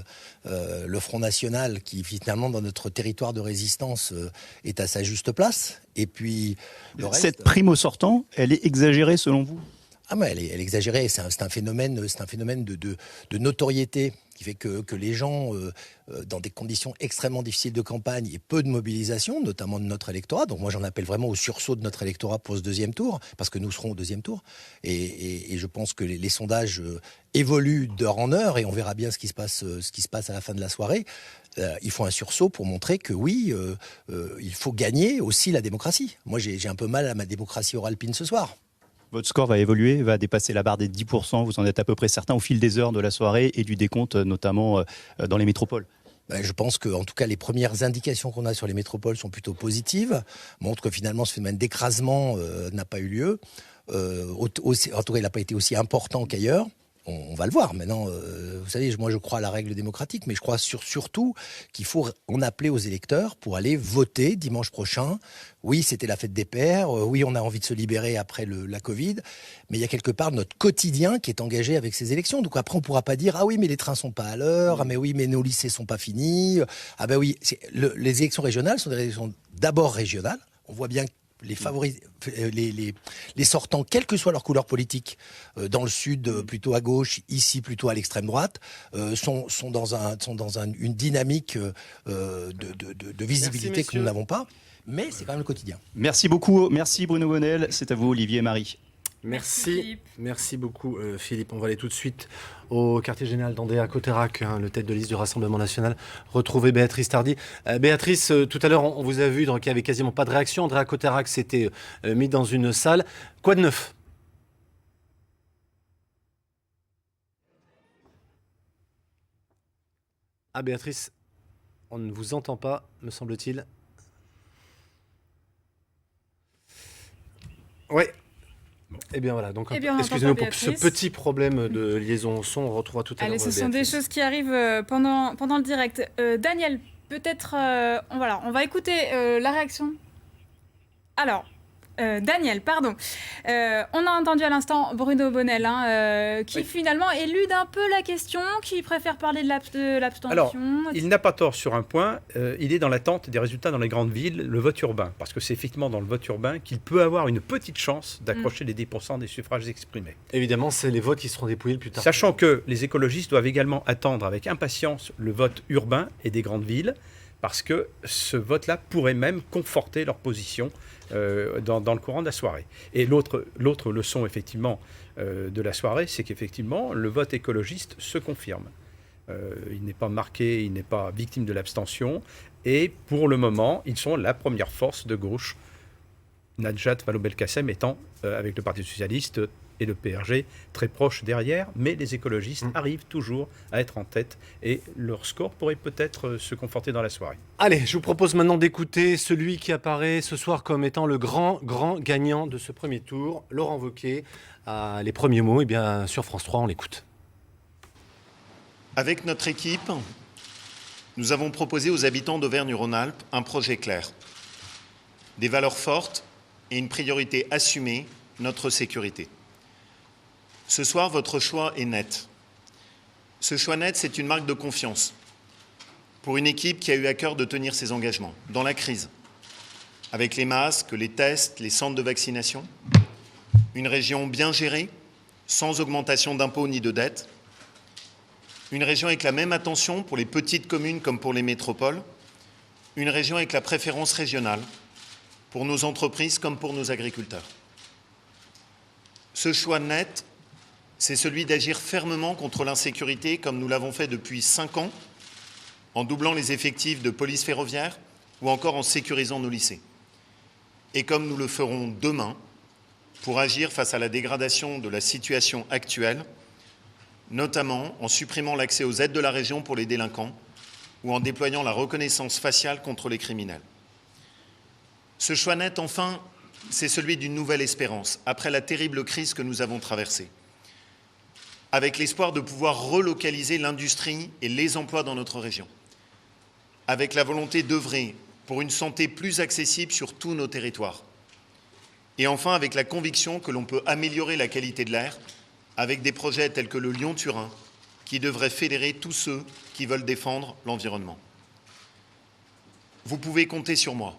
le Front National qui, finalement, dans notre territoire de résistance, est à sa juste place. Et puis, le reste... Cette prime au sortant, elle est exagérée selon vous ? Ah mais elle est exagérée, c'est un phénomène de notoriété qui fait que les gens, dans des conditions extrêmement difficiles de campagne et peu de mobilisation, notamment de notre électorat, donc moi j'en appelle vraiment au sursaut de notre électorat pour ce deuxième tour, parce que nous serons au deuxième tour, et je pense que les sondages évoluent d'heure en heure, et on verra bien ce qui se passe à la fin de la soirée. Il faut un sursaut pour montrer que oui, il faut gagner aussi la démocratie. Moi j'ai un peu mal à ma démocratie oralpine ce soir. Votre score va évoluer, va dépasser la barre des 10%, vous en êtes à peu près certain au fil des heures de la soirée et du décompte, notamment dans les métropoles. Je pense que, en tout cas, les premières indications qu'on a sur les métropoles sont plutôt positives, montrent que finalement ce phénomène d'écrasement n'a pas eu lieu. En tout cas, il n'a pas été aussi important qu'ailleurs. On va le voir. Maintenant, vous savez, moi je crois à la règle démocratique, mais je crois surtout qu'il faut en appeler aux électeurs pour aller voter dimanche prochain. Oui, c'était la fête des pères. Oui, on a envie de se libérer après la Covid. Mais il y a quelque part notre quotidien qui est engagé avec ces élections. Donc après, on ne pourra pas dire « Ah oui, mais les trains sont pas à l'heure. Ah mais oui, mais nos lycées sont pas finis. Ah ben oui, les élections régionales sont des élections d'abord régionales. On voit bien que les sortants, quelle que soit leur couleur politique, dans le sud plutôt à gauche, ici plutôt à l'extrême droite, sont dans une dynamique de visibilité que nous n'avons pas. Mais c'est quand même le quotidien. Merci beaucoup, merci Bruno Bonnell. C'est à vous Olivier et Marie. Merci beaucoup Philippe. On va aller tout de suite au quartier général d'Andrea Cotarac, le tête de liste du Rassemblement National. Retrouver Béatrice Tardy. Béatrice, tout à l'heure on vous a vu qu'il n'y avait quasiment pas de réaction. Andrea Cotarac s'était mis dans une salle. Quoi de neuf ? Ah, Béatrice, on ne vous entend pas, me semble-t-il. Oui. Eh bien voilà, donc excusez-nous pour ce petit problème de liaison son, on retrouvera tout à l'heure. Allez, ce sont des choses qui arrivent pendant le direct. Daniel, peut-être, on va écouter la réaction. Alors, Daniel, pardon. On a entendu à l'instant Bruno Bonnell, qui finalement élude un peu la question, qui préfère parler de l'abstention. Alors, il n'a pas tort sur un point, il est dans l'attente des résultats dans les grandes villes, le vote urbain, parce que c'est effectivement dans le vote urbain qu'il peut avoir une petite chance d'accrocher les 10% des suffrages exprimés. Évidemment, c'est les votes qui seront dépouillés le plus tard. Sachant que les écologistes doivent également attendre avec impatience le vote urbain et des grandes villes, parce que ce vote-là pourrait même conforter leur position dans le courant de la soirée. Et l'autre leçon, effectivement, de la soirée, c'est qu'effectivement, le vote écologiste se confirme. Il n'est pas marqué, il n'est pas victime de l'abstention. Et pour le moment, ils sont la première force de gauche, Najat Vallaud-Belkacem étant, avec le Parti socialiste et le PRG, très proche derrière, mais les écologistes arrivent toujours à être en tête et leur score pourrait peut-être se conforter dans la soirée. Allez, je vous propose maintenant d'écouter celui qui apparaît ce soir comme étant le grand gagnant de ce premier tour, Laurent Wauquiez. Les premiers mots, sur France 3, on l'écoute. Avec notre équipe, nous avons proposé aux habitants d'Auvergne-Rhône-Alpes un projet clair. Des valeurs fortes et une priorité assumée, notre sécurité. Ce soir, votre choix est net. Ce choix net, c'est une marque de confiance pour une équipe qui a eu à cœur de tenir ses engagements dans la crise, avec les masques, les tests, les centres de vaccination, une région bien gérée, sans augmentation d'impôts ni de dettes, une région avec la même attention pour les petites communes comme pour les métropoles, une région avec la préférence régionale pour nos entreprises comme pour nos agriculteurs. Ce choix net, c'est celui d'agir fermement contre l'insécurité comme nous l'avons fait depuis 5 ans, en doublant les effectifs de police ferroviaire ou encore en sécurisant nos lycées. Et comme nous le ferons demain, pour agir face à la dégradation de la situation actuelle, notamment en supprimant l'accès aux aides de la région pour les délinquants ou en déployant la reconnaissance faciale contre les criminels. Ce choix net, enfin, c'est celui d'une nouvelle espérance, après la terrible crise que nous avons traversée, avec l'espoir de pouvoir relocaliser l'industrie et les emplois dans notre région, avec la volonté d'œuvrer pour une santé plus accessible sur tous nos territoires, et enfin avec la conviction que l'on peut améliorer la qualité de l'air avec des projets tels que le Lyon-Turin, qui devraient fédérer tous ceux qui veulent défendre l'environnement. Vous pouvez compter sur moi.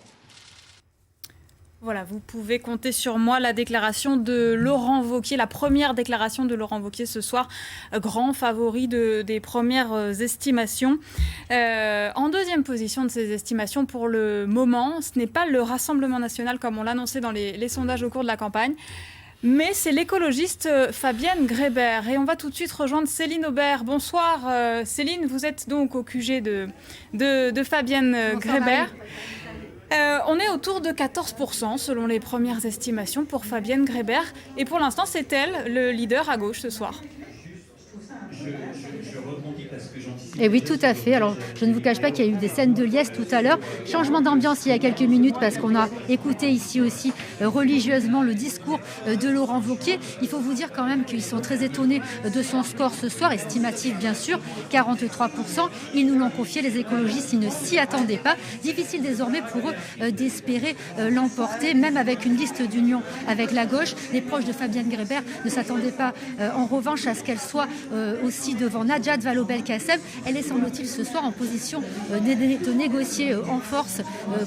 Voilà, vous pouvez compter sur moi. La déclaration de Laurent Wauquiez, la première déclaration de Laurent Wauquiez ce soir, grand favori des premières estimations. En deuxième position de ces estimations pour le moment, ce n'est pas le Rassemblement national comme on l'annonçait dans les sondages au cours de la campagne, mais c'est l'écologiste Fabienne Grébert. Et on va tout de suite rejoindre Céline Aubert. Bonsoir Céline, vous êtes donc au QG de Fabienne Grébert. On est autour de 14% selon les premières estimations pour Fabienne Grébert. Et pour l'instant, c'est elle le leader à gauche ce soir. Et oui, tout à fait. Alors, je ne vous cache pas qu'il y a eu des scènes de liesse tout à l'heure. Changement d'ambiance il y a quelques minutes parce qu'on a écouté ici aussi religieusement le discours de Laurent Wauquiez. Il faut vous dire quand même qu'ils sont très étonnés de son score ce soir, estimatif bien sûr, 43%. Ils nous l'ont confié, les écologistes, ils ne s'y attendaient pas. Difficile désormais pour eux d'espérer l'emporter, même avec une liste d'union avec la gauche. Les proches de Fabienne Grébert ne s'attendaient pas en revanche à ce qu'elle soit aussi devant Najat Vallaud-Belkacem. Elle est, semble-t-il, ce soir en position de négocier en force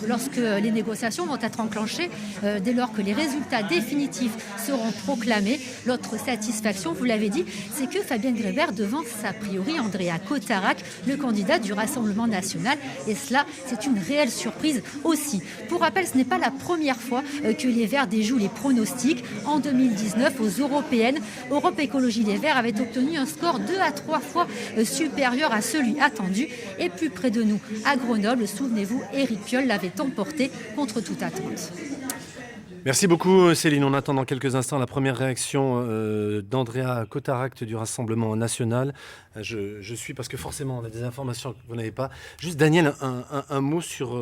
lorsque les négociations vont être enclenchées, dès lors que les résultats définitifs seront proclamés. L'autre satisfaction, vous l'avez dit, c'est que Fabienne Grébert devance a priori Andrea Cotarac, le candidat du Rassemblement national. Et cela, c'est une réelle surprise aussi. Pour rappel, ce n'est pas la première fois que les Verts déjouent les pronostics. En 2019, aux Européennes, Europe Écologie Les Verts avait obtenu un score 2 à 3 fois supérieur à celui attendu. Et plus près de nous, à Grenoble, souvenez-vous, Éric Piolle l'avait emporté contre toute attente. Merci beaucoup Céline. On attend dans quelques instants la première réaction d'Andrea Cotaract du Rassemblement National. Je suis, parce que forcément on a des informations que vous n'avez pas. Juste Daniel, un mot sur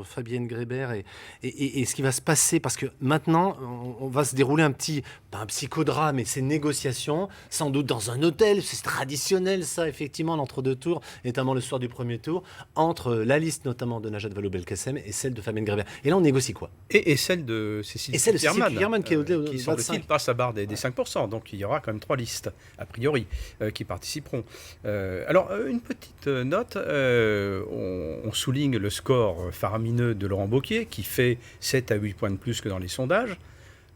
Fabienne Grébert et ce qui va se passer, parce que maintenant on va se dérouler pas un psychodrame, mais ces négociations, sans doute dans un hôtel, c'est traditionnel ça effectivement, l'entre-deux tours, notamment le soir du premier tour, entre la liste notamment de Najat Vallaud-Belkacem et celle de Fabienne Grébert. Et là on négocie quoi ? Et celle de Cécile Cukierman, qui semble-t-il passe à barre des 5%. Donc il y aura quand même 3 listes, a priori, qui participeront. Alors, une petite note, on souligne le score faramineux de Laurent Wauquiez, qui fait 7 à 8 points de plus que dans les sondages.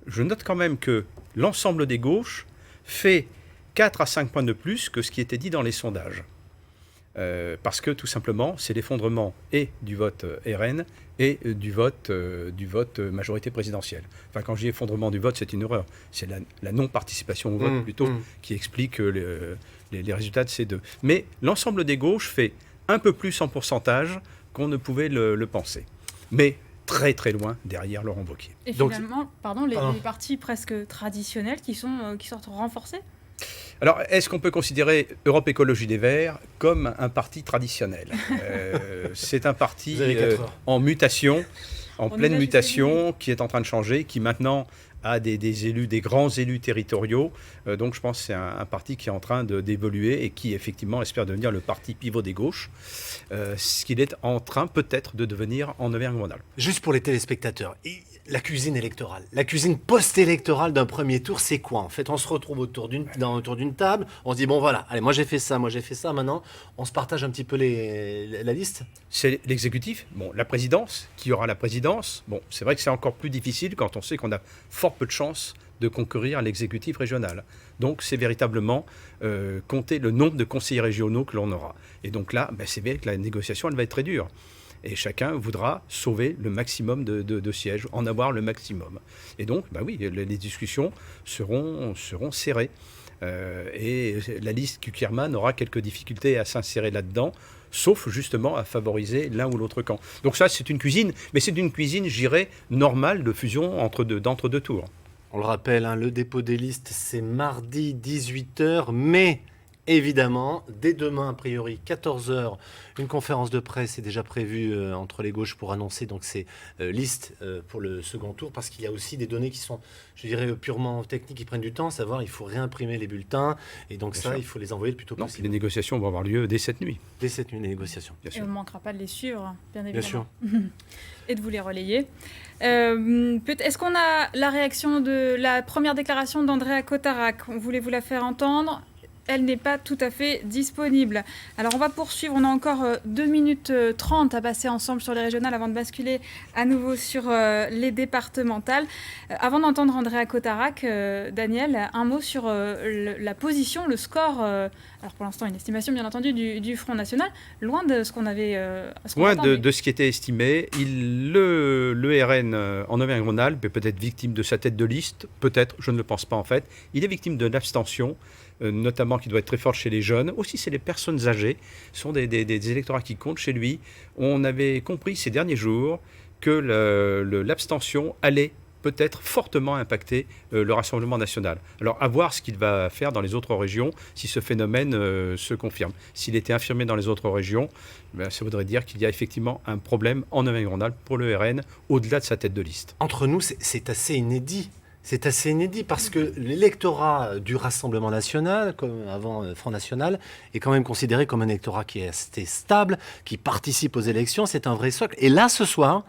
Je note quand même que l'ensemble des gauches fait 4 à 5 points de plus que ce qui était dit dans les sondages. Parce que tout simplement, c'est l'effondrement et du vote RN et du vote majorité présidentielle. Enfin, quand je dis effondrement du vote, c'est une erreur. C'est la non-participation au vote plutôt qui explique les résultats de ces deux. Mais l'ensemble des gauches fait un peu plus en pourcentage qu'on ne pouvait le penser. Mais très très loin derrière Laurent Wauquiez. Et finalement, les partis presque traditionnels qui sortent renforcés. Alors, est-ce qu'on peut considérer Europe Écologie Les Verts comme un parti traditionnel ? C'est un parti en mutation, en pleine mutation, qui est en train de changer, qui maintenant a des élus, des grands élus territoriaux. Donc je pense que c'est un parti qui est en train d'évoluer et qui effectivement espère devenir le parti pivot des gauches, ce qu'il est en train peut-être de devenir en Auvergne-Rhône-Alpes. Juste pour les téléspectateurs, la cuisine électorale, la cuisine post-électorale d'un premier tour, c'est quoi en fait ? On se retrouve autour d'une table, on se dit bon voilà, allez moi j'ai fait ça, maintenant on se partage un petit peu la liste. C'est l'exécutif, la présidence, qui aura la présidence. Bon, c'est vrai que c'est encore plus difficile quand on sait qu'on a fort peu de chances de concourir à l'exécutif régional. Donc c'est véritablement compter le nombre de conseillers régionaux que l'on aura. Et donc là, c'est vrai que la négociation, elle va être très dure. Et chacun voudra sauver le maximum de sièges, en avoir le maximum. Et donc, les discussions seront serrées. Et la liste Cukierman aura quelques difficultés à s'insérer là-dedans, sauf justement à favoriser l'un ou l'autre camp. Donc ça, c'est une cuisine, mais c'est une cuisine, je dirais, normale de fusion d'entre deux tours. On le rappelle, le dépôt des listes, c'est mardi 18h, mais évidemment, dès demain, a priori, 14h, une conférence de presse est déjà prévue entre les gauches pour annoncer donc ces listes pour le second tour, parce qu'il y a aussi des données qui sont, je dirais, purement techniques, qui prennent du temps, à savoir il faut réimprimer les bulletins, et donc il faut les envoyer le plus tôt possible. Les négociations vont avoir lieu dès cette nuit. Dès cette nuit, les négociations. Et on ne manquera pas de les suivre, bien évidemment. Bien sûr. Et de vous les relayer. Est-ce qu'on a la réaction de la première déclaration d'Andrea Cotaract ? On voulait vous la faire entendre. Elle n'est pas tout à fait disponible. Alors on va poursuivre, on a encore 2 minutes 30 à passer ensemble sur les régionales avant de basculer à nouveau sur les départementales. Avant d'entendre Andrea Cotaract, Daniel, un mot sur la position, le score, alors pour l'instant une estimation bien entendu du Front National, loin de ce qu'on avait... loin de ce qui était estimé. Le RN en Auvergne-Rhône-Alpes est peut-être victime de sa tête de liste, peut-être, je ne le pense pas en fait. Il est victime de l'abstention, notamment qui doit être très forte chez les jeunes. Aussi, c'est les personnes âgées. Ce sont des électorats qui comptent chez lui. On avait compris ces derniers jours que l'abstention allait peut-être fortement impacter le Rassemblement national. Alors, à voir ce qu'il va faire dans les autres régions, si ce phénomène se confirme. S'il était infirmé dans les autres régions, ça voudrait dire qu'il y a effectivement un problème en Auvergne-Rhône-Alpes pour le RN, au-delà de sa tête de liste. Entre nous, c'est assez inédit. C'est assez inédit parce que l'électorat du Rassemblement national, comme avant Front National, est quand même considéré comme un électorat qui est assez stable, qui participe aux élections, c'est un vrai socle. Et là, ce soir,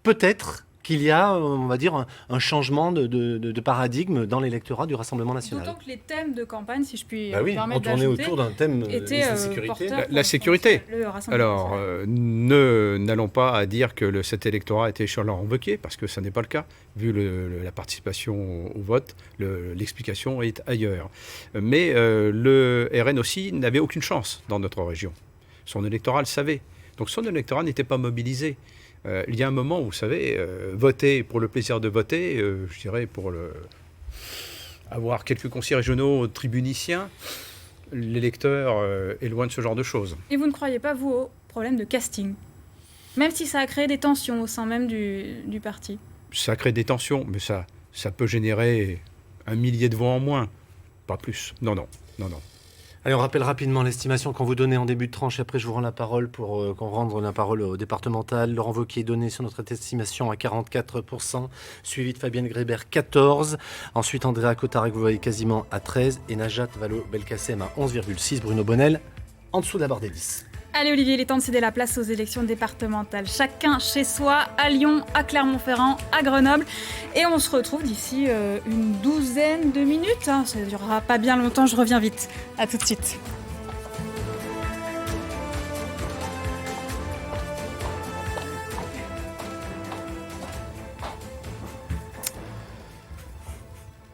peut-être qu'il y a, on va dire, un changement de paradigme dans l'électorat du Rassemblement national. D'autant que les thèmes de campagne, si je puis me permettre d'ajouter, on tournait autour d'un thème était sécurité. La sécurité. Alors, n'allons pas à dire que cet électorat était sur Laurent Wauquiez, parce que ça n'est pas le cas. Vu la participation au vote, l'explication est ailleurs. Mais le RN aussi n'avait aucune chance dans notre région. Son électorat le savait. Donc son électorat n'était pas mobilisé. Il y a un moment où, vous savez, voter pour le plaisir de voter, je dirais pour avoir quelques conseillers régionaux tribuniciens, l'électeur est loin de ce genre de choses. Et vous ne croyez pas, vous, au problème de casting ? Même si ça a créé des tensions au sein même du parti ? Ça crée des tensions, mais ça peut générer 1 millier de voix en moins, pas plus. Non. Allez, on rappelle rapidement l'estimation qu'on vous donnait en début de tranche. Après, je vous rends la parole pour qu'on rende la parole au départemental. Laurent Wauquiez donné sur notre estimation à 44%, suivi de Fabienne Grébert, 14%. Ensuite, Andrea Cotarac, vous voyez quasiment à 13%. Et Najat Vallaud-Belkacem à 11,6%. Bruno Bonnel, en dessous de la barre des 10%. Allez Olivier, il est temps de céder la place aux élections départementales. Chacun chez soi, à Lyon, à Clermont-Ferrand, à Grenoble. Et on se retrouve d'ici une douzaine de minutes. Ça ne durera pas bien longtemps, je reviens vite. À tout de suite.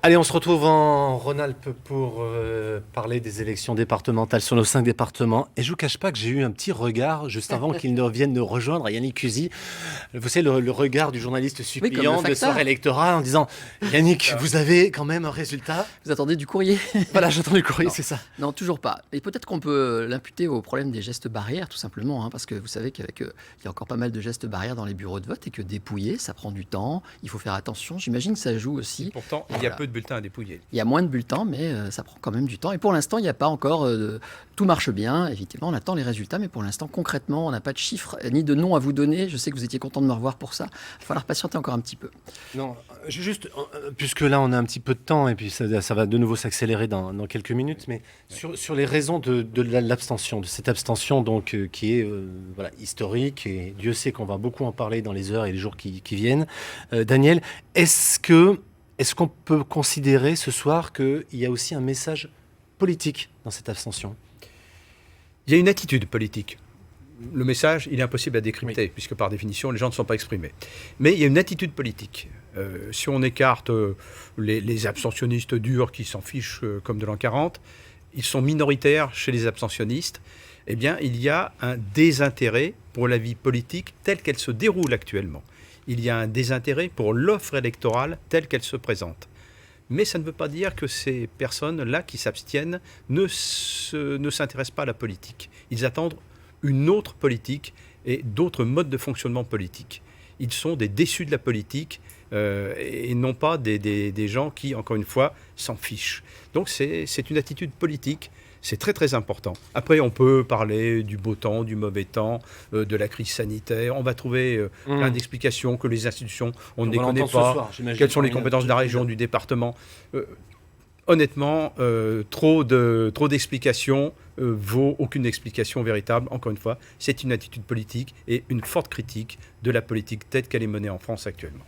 Allez, on se retrouve en Rhône-Alpes pour parler des élections départementales sur nos 5 départements. Et je ne vous cache pas que j'ai eu un petit regard, juste avant qu'il ne vienne nous rejoindre, Yannick Cusy. Vous savez, le regard du journaliste suppliant de soirée électorale en disant « Yannick, vous avez quand même un résultat ?» Vous attendez du courrier? Voilà, j'attends du courrier, c'est ça. Non, toujours pas. Et peut-être qu'on peut l'imputer au problème des gestes barrières, tout simplement, parce que vous savez qu'il y a encore pas mal de gestes barrières dans les bureaux de vote et que dépouiller, ça prend du temps. Il faut faire attention. J'imagine que ça joue aussi. Et pourtant, il y a peu de bulletins à dépouiller. Il y a moins de bulletins, mais ça prend quand même du temps. Et pour l'instant, il n'y a pas encore... tout marche bien. Effectivement, on attend les résultats, mais pour l'instant, concrètement, on n'a pas de chiffres ni de noms à vous donner. Je sais que vous étiez content de me revoir pour ça. Il va falloir patienter encore un petit peu. Non, juste, puisque là, on a un petit peu de temps, et puis ça va de nouveau s'accélérer dans quelques minutes, mais sur les raisons de l'abstention, de cette abstention donc, qui est historique, et Dieu sait qu'on va beaucoup en parler dans les heures et les jours qui viennent. Daniel, est-ce qu'on peut considérer ce soir qu'il y a aussi un message politique dans cette abstention? Il y a une attitude politique. Le message, il est impossible à décrypter, puisque par définition, les gens ne sont pas exprimés. Mais il y a une attitude politique. Si on écarte les abstentionnistes durs qui s'en fichent comme de l'an 40, ils sont minoritaires chez les abstentionnistes. Eh bien, il y a un désintérêt pour la vie politique telle qu'elle se déroule actuellement. Il y a un désintérêt pour l'offre électorale telle qu'elle se présente. Mais ça ne veut pas dire que ces personnes-là qui s'abstiennent ne s'intéressent pas à la politique. Ils attendent une autre politique et d'autres modes de fonctionnement politique. Ils sont des déçus de la politique et non pas des gens qui, encore une fois, s'en fichent. Donc c'est une attitude politique. C'est très très important. Après, on peut parler du beau temps, du mauvais temps, de la crise sanitaire. On va trouver plein d'explications que les institutions, on ne les connaît pas. Quelles sont les compétences de la région, du département. Honnêtement, trop d'explications vaut aucune explication véritable. Encore une fois, c'est une attitude politique et une forte critique de la politique telle qu'elle est menée en France actuellement.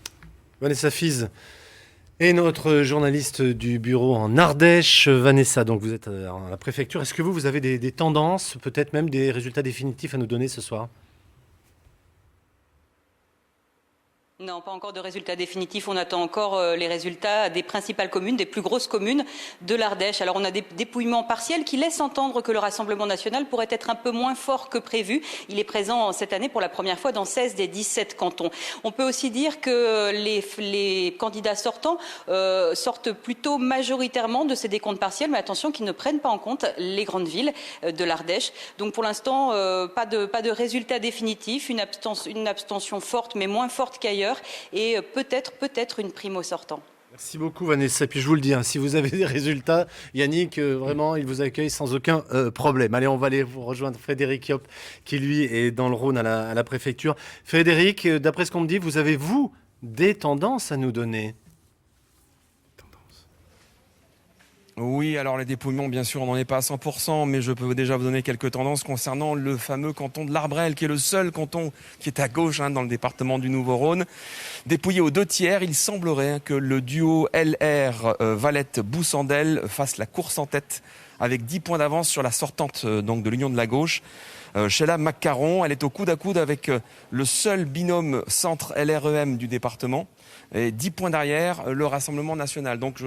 Vanessa Fize et notre journaliste du bureau en Ardèche. Vanessa, donc vous êtes à la préfecture. Est-ce que vous avez des tendances, peut-être même des résultats définitifs à nous donner ce soir ? Non, pas encore de résultats définitifs. On attend encore les résultats des principales communes, des plus grosses communes de l'Ardèche. Alors on a des dépouillements partiels qui laissent entendre que le Rassemblement national pourrait être un peu moins fort que prévu. Il est présent cette année pour la première fois dans 16 des 17 cantons. On peut aussi dire que les candidats sortants sortent plutôt majoritairement de ces décomptes partiels, mais attention qu'ils ne prennent pas en compte les grandes villes de l'Ardèche. Donc pour l'instant, pas de résultats définitifs, une abstention forte mais moins forte qu'ailleurs. Et peut-être une prime au sortant. Merci beaucoup Vanessa. Et puis je vous le dis, si vous avez des résultats, Yannick, vraiment, il vous accueille sans aucun problème. Allez, on va aller vous rejoindre Frédéric Yop, qui lui est dans le Rhône à la préfecture. Frédéric, d'après ce qu'on me dit, vous avez, vous, des tendances à nous donner? Oui, alors les dépouillements, bien sûr, on n'en est pas à 100%, mais je peux déjà vous donner quelques tendances concernant le fameux canton de l'Arbrel, qui est le seul canton qui est à gauche dans le département du Nouveau-Rhône. Dépouillé aux 2/3, il semblerait que le duo LR Valette-Boussandel fasse la course en tête avec 10 points d'avance sur la sortante donc de l'Union de la gauche. Sheila Maccaron, elle est au coude à coude avec le seul binôme centre LREM du département. Et 10 points derrière, le Rassemblement national. Donc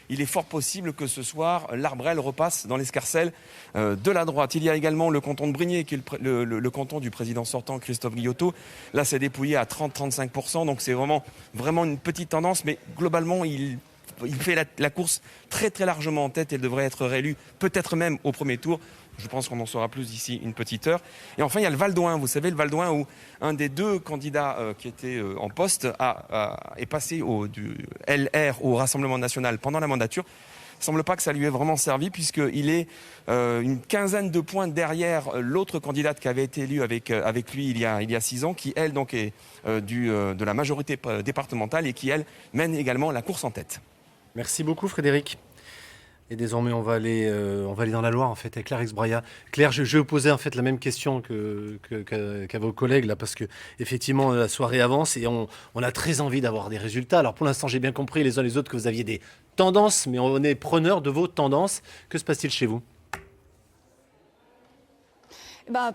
il est fort possible que ce soir, l'Arbrel repasse dans l'escarcelle de la droite. Il y a également le canton de Brigné, qui est le canton du président sortant, Christophe Guillotot. Là, c'est dépouillé à 30-35%, donc c'est vraiment une petite tendance, mais globalement, il fait la course très très largement en tête et il devrait être réélu, peut-être même au premier tour. Je pense qu'on en saura plus d'ici une petite heure. Et enfin, il y a le Val d'Oing. Vous savez, le Val d'Oing où un des deux candidats qui était en poste est passé du LR au Rassemblement national pendant la mandature. Il ne semble pas que ça lui ait vraiment servi puisqu'il est une quinzaine de points derrière l'autre candidate qui avait été élue avec lui il y a 6 ans, qui, elle, donc, est de la majorité départementale et qui, elle, mène également la course en tête. Merci beaucoup, Frédéric. Et désormais, on va aller dans la Loire, en fait, avec Claire Exbraya. Claire, je vais vous poser en fait la même question qu'à vos collègues, là, parce que effectivement, la soirée avance et on a très envie d'avoir des résultats. Alors, pour l'instant, j'ai bien compris les uns les autres que vous aviez des tendances, mais on est preneur de vos tendances. Que se passe-t-il chez vous ?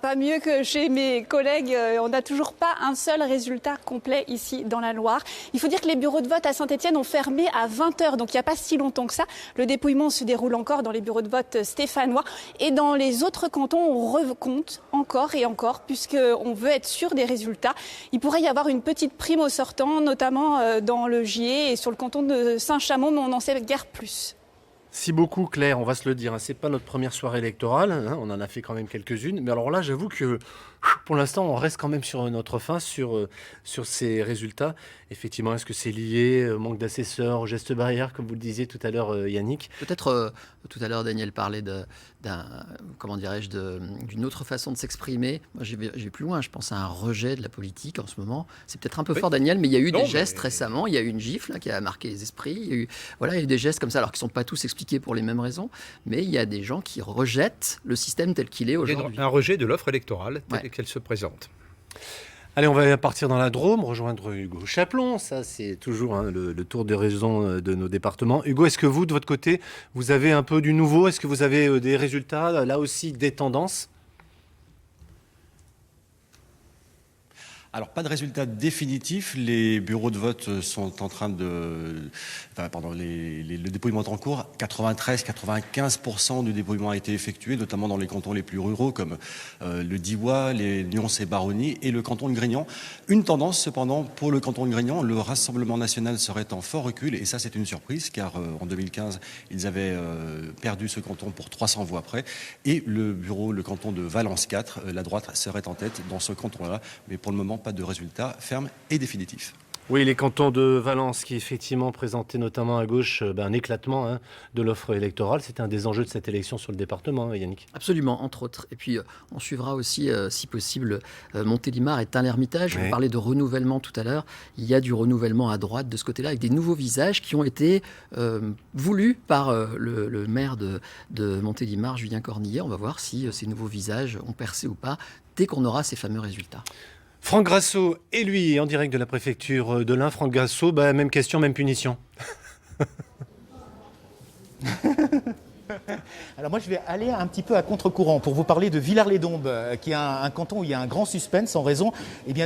Pas mieux que chez mes collègues. On n'a toujours pas un seul résultat complet ici dans la Loire. Il faut dire que les bureaux de vote à Saint-Étienne ont fermé à 20h, donc il n'y a pas si longtemps que ça. Le dépouillement se déroule encore dans les bureaux de vote stéphanois. Et dans les autres cantons, on recompte encore et encore, puisqu'on veut être sûr des résultats. Il pourrait y avoir une petite prime aux sortants, notamment dans le Gier et sur le canton de Saint-Chamond, mais on n'en sait guère plus. Merci beaucoup, Claire. On va se le dire, c'est pas notre première soirée électorale. On en a fait quand même quelques-unes. Mais alors là, j'avoue que pour l'instant, on reste quand même sur notre faim, sur ces résultats. Effectivement, est-ce que c'est lié au manque d'assesseurs, aux gestes barrières, comme vous le disiez tout à l'heure, Yannick ? Peut-être, tout à l'heure, Daniel parlait d'une autre façon de s'exprimer. Moi, je vais plus loin. Je pense à un rejet de la politique en ce moment. C'est peut-être un peu fort, Daniel, mais il y a eu des gestes récemment. Il y a eu une gifle qui a marqué les esprits. Il y a eu des gestes comme ça, alors qu'ils ne sont pas tous expliqués pour les mêmes raisons. Mais il y a des gens qui rejettent le système tel qu'il est aujourd'hui. Un rejet de l'offre électorale telle qu'elle se présente. Allez, on va partir dans la Drôme, rejoindre Hugo Chaplon. Ça, c'est toujours le tour de raison de nos départements. Hugo, est-ce que vous, de votre côté, vous avez un peu du nouveau ? Est-ce que vous avez des résultats, là aussi, des tendances ? Alors, pas de résultat définitif. Les bureaux de vote sont en train le dépouillement est en cours. 93-95% du dépouillement a été effectué, notamment dans les cantons les plus ruraux, comme le Diois, les Nyons et Baronnies et le canton de Grignan. Une tendance, cependant, pour le canton de Grignan, le Rassemblement national serait en fort recul. Et ça, c'est une surprise, car en 2015, ils avaient perdu ce canton pour 300 voix près. Et le canton de Valence 4, la droite serait en tête dans ce canton-là. Mais pour le moment, pas de résultat ferme et définitif. Oui, les cantons de Valence qui effectivement présentaient notamment à gauche un éclatement de l'offre électorale. C'était un des enjeux de cette élection sur le département, Yannick. Absolument, entre autres. Et puis on suivra aussi, si possible, Montélimar et Tain-l'Hermitage. Vous parlez de renouvellement tout à l'heure. Il y a du renouvellement à droite de ce côté-là, avec des nouveaux visages qui ont été voulus par le maire de Montélimar, Julien Cornillet. On va voir si ces nouveaux visages ont percé ou pas, dès qu'on aura ces fameux résultats. Franck Grasso et lui, en direct de la préfecture de l'Ain. Franck Grasso, même question, même punition. Alors moi je vais aller un petit peu à contre-courant pour vous parler de Villars-les-Dombes, qui est un canton où il y a un grand suspense en raison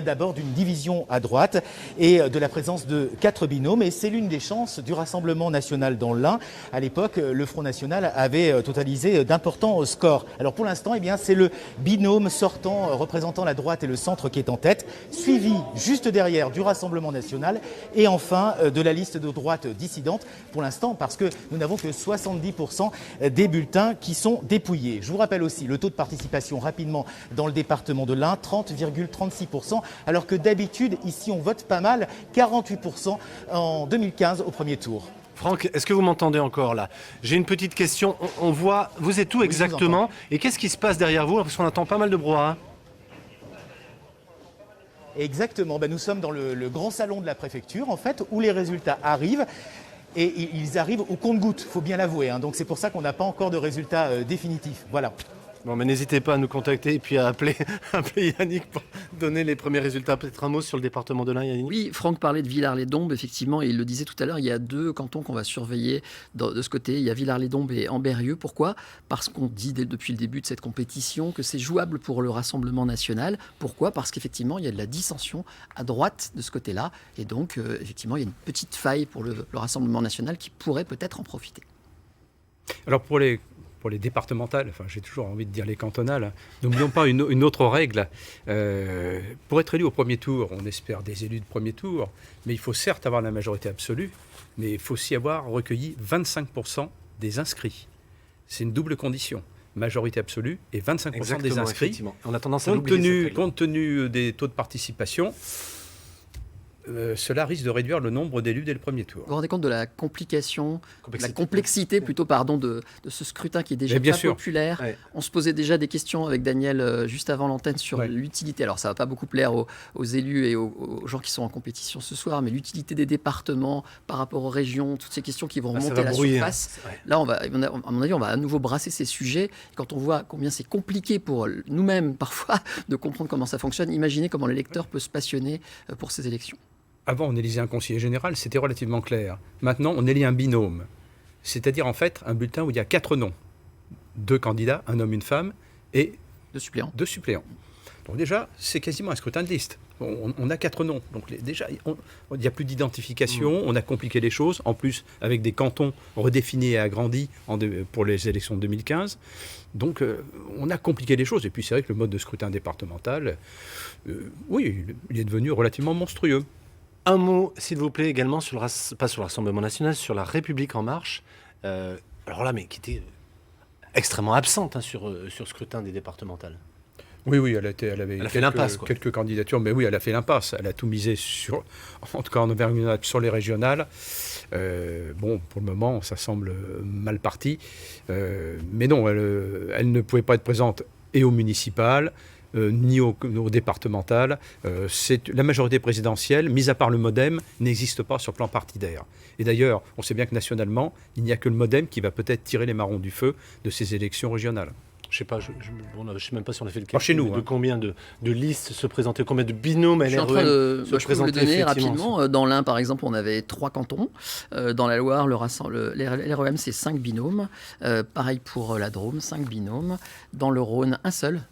d'abord d'une division à droite et de la présence de 4 binômes. Et c'est l'une des chances du Rassemblement national dans l'Ain. À l'époque, le Front national avait totalisé d'importants scores. Alors pour l'instant, c'est le binôme sortant représentant la droite et le centre qui est en tête, suivi juste derrière du Rassemblement national et enfin de la liste de droite dissidente pour l'instant, parce que nous n'avons que 70% des bulletins qui sont dépouillés. Je vous rappelle aussi le taux de participation rapidement dans le département de l'Ain, 30,36%, alors que d'habitude, ici, on vote pas mal, 48% en 2015 au premier tour. Franck, est-ce que vous m'entendez encore là ? J'ai une petite question. On voit, vous êtes où exactement ? Et qu'est-ce qui se passe derrière vous ? Parce qu'on entend pas mal de brouhaha. Exactement. Nous sommes dans le grand salon de la préfecture, en fait, où les résultats arrivent. Et ils arrivent au compte-gouttes, il faut bien l'avouer. Donc c'est pour ça qu'on n'a pas encore de résultats définitifs. Voilà. Bon, mais n'hésitez pas à nous contacter et puis à appeler Yannick pour donner les premiers résultats. Peut-être un mot sur le département de l'Ain, Yannick ? Oui, Franck parlait de Villars-les-Dombes, effectivement, et il le disait tout à l'heure, il y a 2 cantons qu'on va surveiller de ce côté. Il y a Villars-les-Dombes et Ambérieu. Pourquoi ? Parce qu'on dit depuis le début de cette compétition que c'est jouable pour le Rassemblement national. Pourquoi ? Parce qu'effectivement, il y a de la dissension à droite de ce côté-là. Et donc, effectivement, il y a une petite faille pour le Rassemblement national qui pourrait peut-être en profiter. Alors pour les départementales, j'ai toujours envie de dire les cantonales, n'oublions pas une autre règle. Pour être élu au premier tour, on espère des élus de premier tour, mais il faut certes avoir la majorité absolue, mais il faut aussi avoir recueilli 25% des inscrits. C'est une double condition. majorité absolue et 25% des Exactement, inscrits. effectivement. On a tendance à l'oublier, cette règle. Compte tenu des taux de participation, cela risque de réduire le nombre d'élus dès le premier tour. Vous vous rendez compte de la complexité plutôt, de ce scrutin qui est déjà bien pas sûr. populaire. Ouais. On se posait déjà des questions avec Daniel juste avant l'antenne sur l'utilité. Alors ça va pas beaucoup plaire aux élus et aux gens qui sont en compétition ce soir, mais l'utilité des départements par rapport aux régions, toutes ces questions qui vont Ah, ça remonter va à la brouiller, surface. hein. Ouais. Là, à mon avis, on va à nouveau brasser ces sujets. Quand on voit combien c'est compliqué pour nous-mêmes parfois de comprendre comment ça fonctionne, imaginez comment l'électeur peut se passionner pour ces élections. Avant, on élisait un conseiller général, c'était relativement clair. Maintenant, on élit un binôme. C'est-à-dire, en fait, un bulletin où il y a 4 noms. 2 candidats, un homme, une femme, et 2 suppléants. 2 suppléants. Donc déjà, c'est quasiment un scrutin de liste. On a 4 noms. Donc déjà, il n'y a plus d'identification, on a compliqué les choses. En plus, avec des cantons redéfinis et agrandis pour les élections de 2015. Donc, on a compliqué les choses. Et puis, c'est vrai que le mode de scrutin départemental, oui, il est devenu relativement monstrueux. Un mot, s'il vous plaît, également, pas sur le Rassemblement national, sur la République en marche. Alors là, mais qui était extrêmement absente sur ce scrutin des départementales. Oui, elle avait fait l'impasse, quoi. quelques candidatures, mais oui, elle a fait l'impasse. Elle a tout misé en tout cas en envergure sur les régionales. Bon, pour le moment, ça semble mal parti. Mais non, elle ne pouvait pas être présente et au municipal, ni au départemental. La majorité présidentielle, mis à part le MoDem, n'existe pas sur le plan partidaire. Et d'ailleurs, on sait bien que nationalement, il n'y a que le MoDem qui va peut-être tirer les marrons du feu de ces élections régionales. Je sais pas, je sais même pas si on a fait le calcul chez nous, de combien de listes se présentaient, combien de binômes LREM Je peux vous le donner effectivement. rapidement. Dans l'Ain, par exemple, on avait 3 cantons. Dans la Loire, l'REM, c'est 5 binômes. Pareil pour la Drôme, 5 binômes. Dans le Rhône, un seul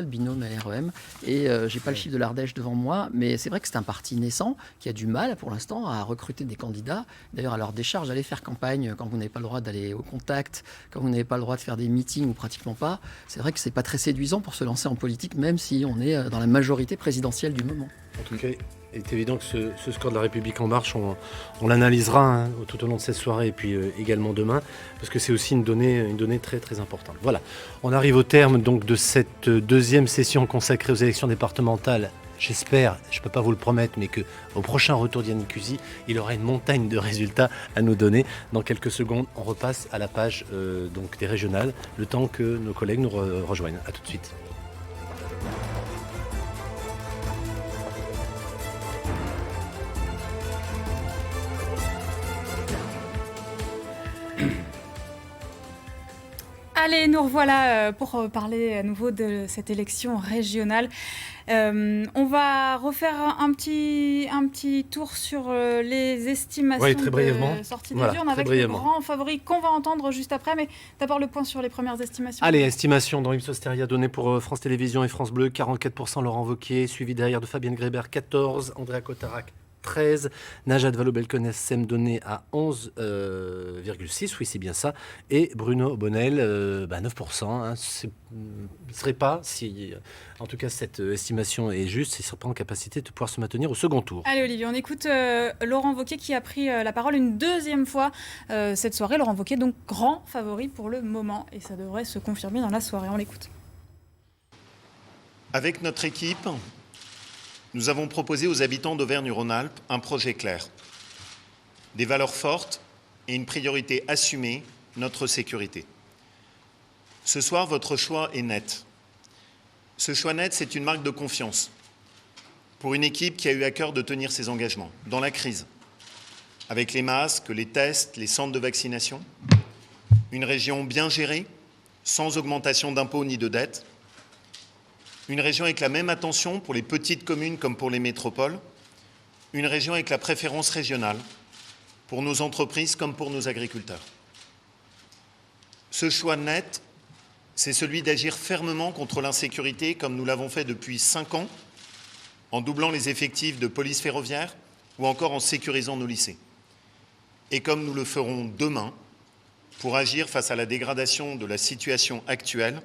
binôme à l'REM. Et j'ai pas le chiffre de l'Ardèche devant moi, mais c'est vrai que c'est un parti naissant qui a du mal pour l'instant à recruter des candidats. D'ailleurs, à leur décharge, allez faire campagne quand vous n'avez pas le droit d'aller au contact, quand vous n'avez pas le droit de faire des meetings ou pratiquement pas. C'est vrai que c'est pas très séduisant pour se lancer en politique, même si on est dans la majorité présidentielle du moment. En tout cas, il est évident que ce score de la République en marche, on l'analysera tout au long de cette soirée et puis également demain, parce que c'est aussi une donnée très très importante. Voilà, on arrive au terme donc de cette deuxième session consacrée aux élections départementales. J'espère, je ne peux pas vous le promettre, mais qu'au prochain retour d'Yannick Cusy, il aura une montagne de résultats à nous donner. Dans quelques secondes, on repasse à la page donc des régionales, le temps que nos collègues nous rejoignent. A tout de suite. Allez, nous revoilà pour parler à nouveau de cette élection régionale. On va refaire un petit tour sur les estimations de sortie des urnes avec les grands favoris qu'on va entendre juste après. Mais d'abord le point sur les premières estimations. Allez, estimation dans Ipsos Steria donnée pour France Télévisions et France Bleu, 44% Laurent Wauquiez, suivi derrière de Fabienne Grébert, 14%, Andrea Cotarac, 13, Najat Vallaud-Belkacem s'est donné à 11,6, oui c'est bien ça, et Bruno Bonnell 9%. Ce ne serait pas, si en tout cas cette estimation est juste, il ne serait pas en capacité de pouvoir se maintenir au second tour. Allez Olivier, on écoute Laurent Wauquiez qui a pris la parole une deuxième fois cette soirée. Laurent Wauquiez, donc grand favori pour le moment, et ça devrait se confirmer dans la soirée. On l'écoute. Avec notre équipe, nous avons proposé aux habitants d'Auvergne-Rhône-Alpes un projet clair. Des valeurs fortes et une priorité assumée, notre sécurité. Ce soir, votre choix est net. Ce choix net, c'est une marque de confiance pour une équipe qui a eu à cœur de tenir ses engagements dans la crise, avec les masques, les tests, les centres de vaccination, une région bien gérée, sans augmentation d'impôts ni de dettes, une région avec la même attention pour les petites communes comme pour les métropoles, une région avec la préférence régionale pour nos entreprises comme pour nos agriculteurs. Ce choix net, c'est celui d'agir fermement contre l'insécurité comme nous l'avons fait depuis 5 ans, en doublant les effectifs de police ferroviaire ou encore en sécurisant nos lycées. Et comme nous le ferons demain, pour agir face à la dégradation de la situation actuelle,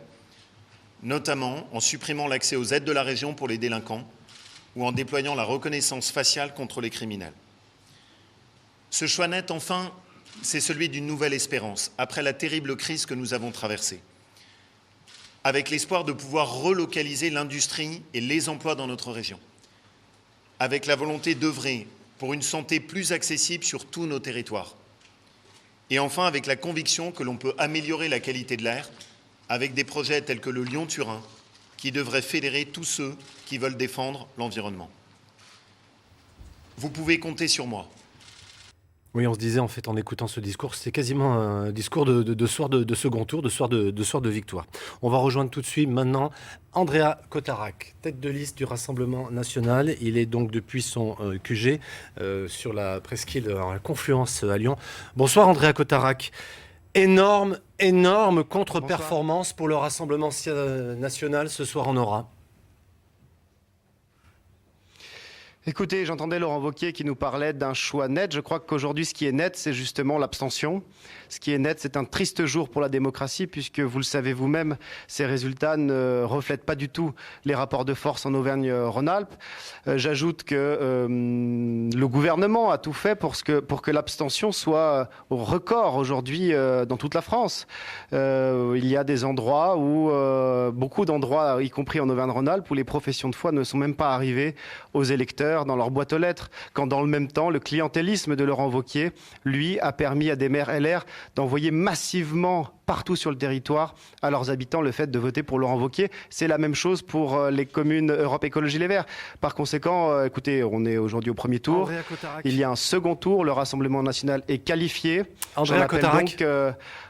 notamment en supprimant l'accès aux aides de la région pour les délinquants ou en déployant la reconnaissance faciale contre les criminels. Ce choix net, enfin, c'est celui d'une nouvelle espérance, après la terrible crise que nous avons traversée. avec l'espoir de pouvoir relocaliser l'industrie et les emplois dans notre région, avec la volonté d'œuvrer pour une santé plus accessible sur tous nos territoires, et enfin avec la conviction que l'on peut améliorer la qualité de l'air avec des projets tels que le Lyon-Turin, qui devraient fédérer tous ceux qui veulent défendre l'environnement. Vous pouvez compter sur moi. Oui, on se disait en fait en écoutant ce discours, c'est quasiment un discours de soir de second tour, de soir de victoire. On va rejoindre tout de suite maintenant Andrea Cotarac, tête de liste du Rassemblement national. Il est donc depuis son QG sur la presqu'île, la Confluence à Lyon. Bonsoir Andrea Cotarac. Énorme contre-performance pour le Rassemblement national ce soir en Aura. Écoutez, j'entendais Laurent Wauquiez qui nous parlait d'un choix net. Je crois qu'aujourd'hui, ce qui est net, c'est justement l'abstention. Ce qui est net, c'est un triste jour pour la démocratie, puisque vous le savez vous-même, ces résultats ne reflètent pas du tout les rapports de force en Auvergne-Rhône-Alpes. J'ajoute que le gouvernement a tout fait pour que l'abstention soit au record aujourd'hui dans toute la France. Il y a des endroits où, beaucoup d'endroits, y compris en Auvergne-Rhône-Alpes, où les professions de foi ne sont même pas arrivées aux électeurs dans leur boîte aux lettres, quand dans le même temps, le clientélisme de Laurent Wauquiez, lui, a permis à des maires LR d'envoyer massivement partout sur le territoire à leurs habitants le fait de voter pour Laurent Wauquiez. C'est la même chose pour les communes Europe Écologie Les Verts. Par conséquent, écoutez, on est aujourd'hui au premier tour. Il y a un second tour. Le Rassemblement national est qualifié. J'en appelle donc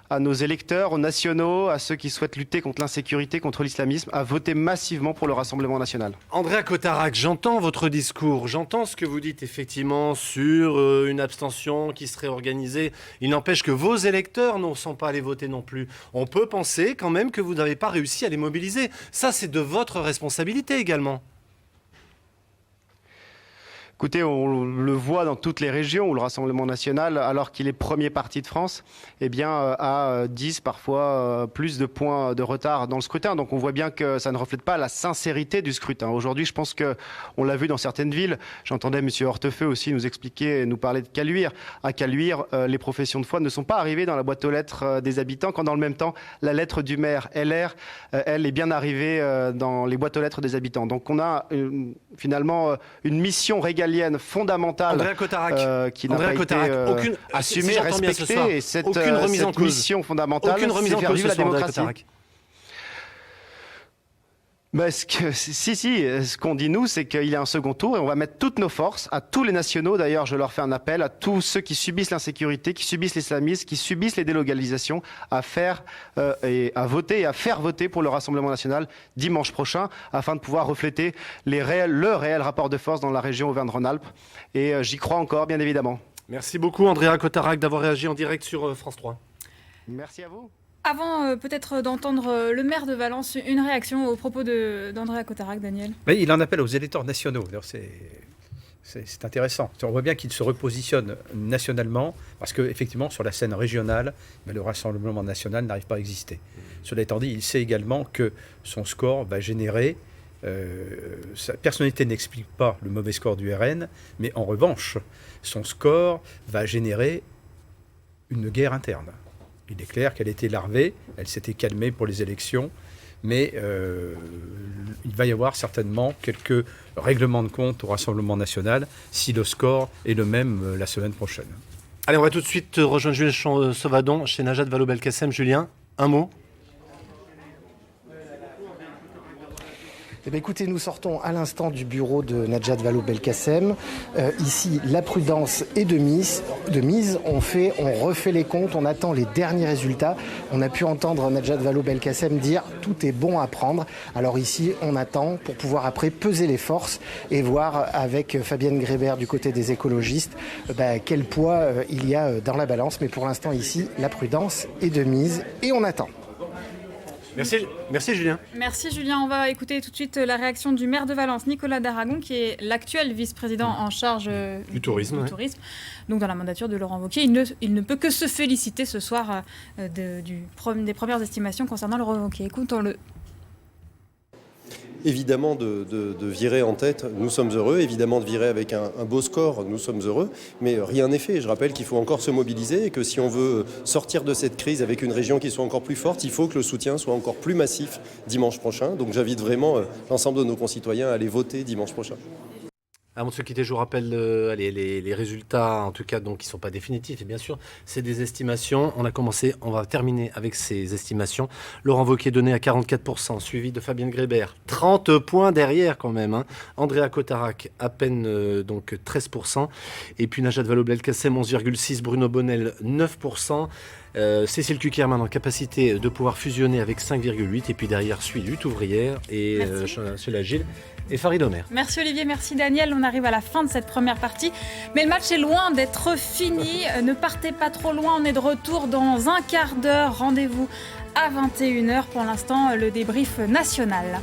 à nos électeurs, aux nationaux, à ceux qui souhaitent lutter contre l'insécurité, contre l'islamisme, à voter massivement pour le Rassemblement national. Andrea Cotarac, j'entends votre discours, j'entends ce que vous dites effectivement sur une abstention qui serait organisée. Il n'empêche que vos électeurs ne sont pas allés voter non plus. On peut penser quand même que vous n'avez pas réussi à les mobiliser. Ça, c'est de votre responsabilité également. Écoutez, on le voit dans toutes les régions où le Rassemblement national, alors qu'il est premier parti de France, eh bien, a 10, parfois plus de points de retard dans le scrutin. Donc on voit bien que ça ne reflète pas la sincérité du scrutin. Aujourd'hui, je pense qu'on l'a vu dans certaines villes. J'entendais M. Hortefeux aussi nous expliquer, nous parler de Caluire. À Caluire, les professions de foi ne sont pas arrivées dans la boîte aux lettres des habitants, quand dans le même temps, la lettre du maire LR, elle, est bien arrivée dans les boîtes aux lettres des habitants. Donc on a finalement une mission régalienne fondamentale qui n'a pas été assumée, respectée, et cette mission fondamentale, c'est faire vivre la démocratie. Ben, ce qu'on dit nous, c'est qu'il y a un second tour et on va mettre toutes nos forces, à tous les nationaux d'ailleurs, je leur fais un appel, à tous ceux qui subissent l'insécurité, qui subissent l'islamisme, qui subissent les délocalisations, à faire et à voter et à faire voter pour le Rassemblement national dimanche prochain, afin de pouvoir refléter le réel rapport de force dans la région Auvergne-Rhône-Alpes. Et j'y crois encore, bien évidemment. Merci beaucoup Andrea Cotarac d'avoir réagi en direct sur France 3. Merci à vous. Avant peut-être d'entendre le maire de Valence, une réaction aux propos d'Andrea Cotarac, Daniel. Mais il en appelle aux électeurs nationaux. C'est intéressant. On voit bien qu'il se repositionne nationalement, parce qu'effectivement, sur la scène régionale, le Rassemblement national n'arrive pas à exister. Cela étant dit, il sait également que son score va générer... sa personnalité n'explique pas le mauvais score du RN, mais en revanche, son score va générer une guerre interne. Il est clair qu'elle était larvée, elle s'était calmée pour les élections, mais il va y avoir certainement quelques règlements de compte au Rassemblement national si le score est le même la semaine prochaine. Allez, on va tout de suite rejoindre Julien Sauvadon chez Najat Vallaud-Belkacem. Julien, un mot. Eh bien, écoutez, nous sortons à l'instant du bureau de Najat Vallaud-Belkacem. Ici, la prudence est de mise. On refait les comptes, on attend les derniers résultats. On a pu entendre Najat Vallaud-Belkacem dire « tout est bon à prendre ». Alors ici, on attend pour pouvoir après peser les forces et voir avec Fabienne Grébert du côté des écologistes quel poids il y a dans la balance. Mais pour l'instant, ici, la prudence est de mise et on attend. Merci Julien. Merci Julien. On va écouter tout de suite la réaction du maire de Valence, Nicolas Daragon, qui est l'actuel vice-président en charge du tourisme. Donc dans la mandature de Laurent Wauquiez. Il ne peut que se féliciter ce soir des premières estimations concernant Laurent Wauquiez. Écoutons-le. évidemment de virer en tête, nous sommes heureux, évidemment de virer avec un beau score, nous sommes heureux, mais rien n'est fait. Je rappelle qu'il faut encore se mobiliser et que si on veut sortir de cette crise avec une région qui soit encore plus forte, il faut que le soutien soit encore plus massif dimanche prochain. Donc j'invite vraiment l'ensemble de nos concitoyens à aller voter dimanche prochain. Avant de se quitter, je vous rappelle les résultats, en tout cas, donc, qui ne sont pas définitifs. Et bien sûr, c'est des estimations. On va terminer avec ces estimations. Laurent Wauquiez donné à 44%, suivi de Fabienne Grébert, 30 points derrière quand même. Andrea Cotarac, à peine donc 13%. Et puis Najat Vallaud-Belkacem, 11,6%. Bruno Bonnell, 9%. Cécile Cukierman en capacité de pouvoir fusionner avec 5,8%. Et puis derrière suit Lutte ouvrière et Cela Gilles et Farid Omer. Merci Olivier, merci Daniel. On arrive à la fin de cette première partie. Mais le match est loin d'être fini. Ne partez pas trop loin. On est de retour dans un quart d'heure. Rendez-vous à 21h. Pour l'instant, le débrief national.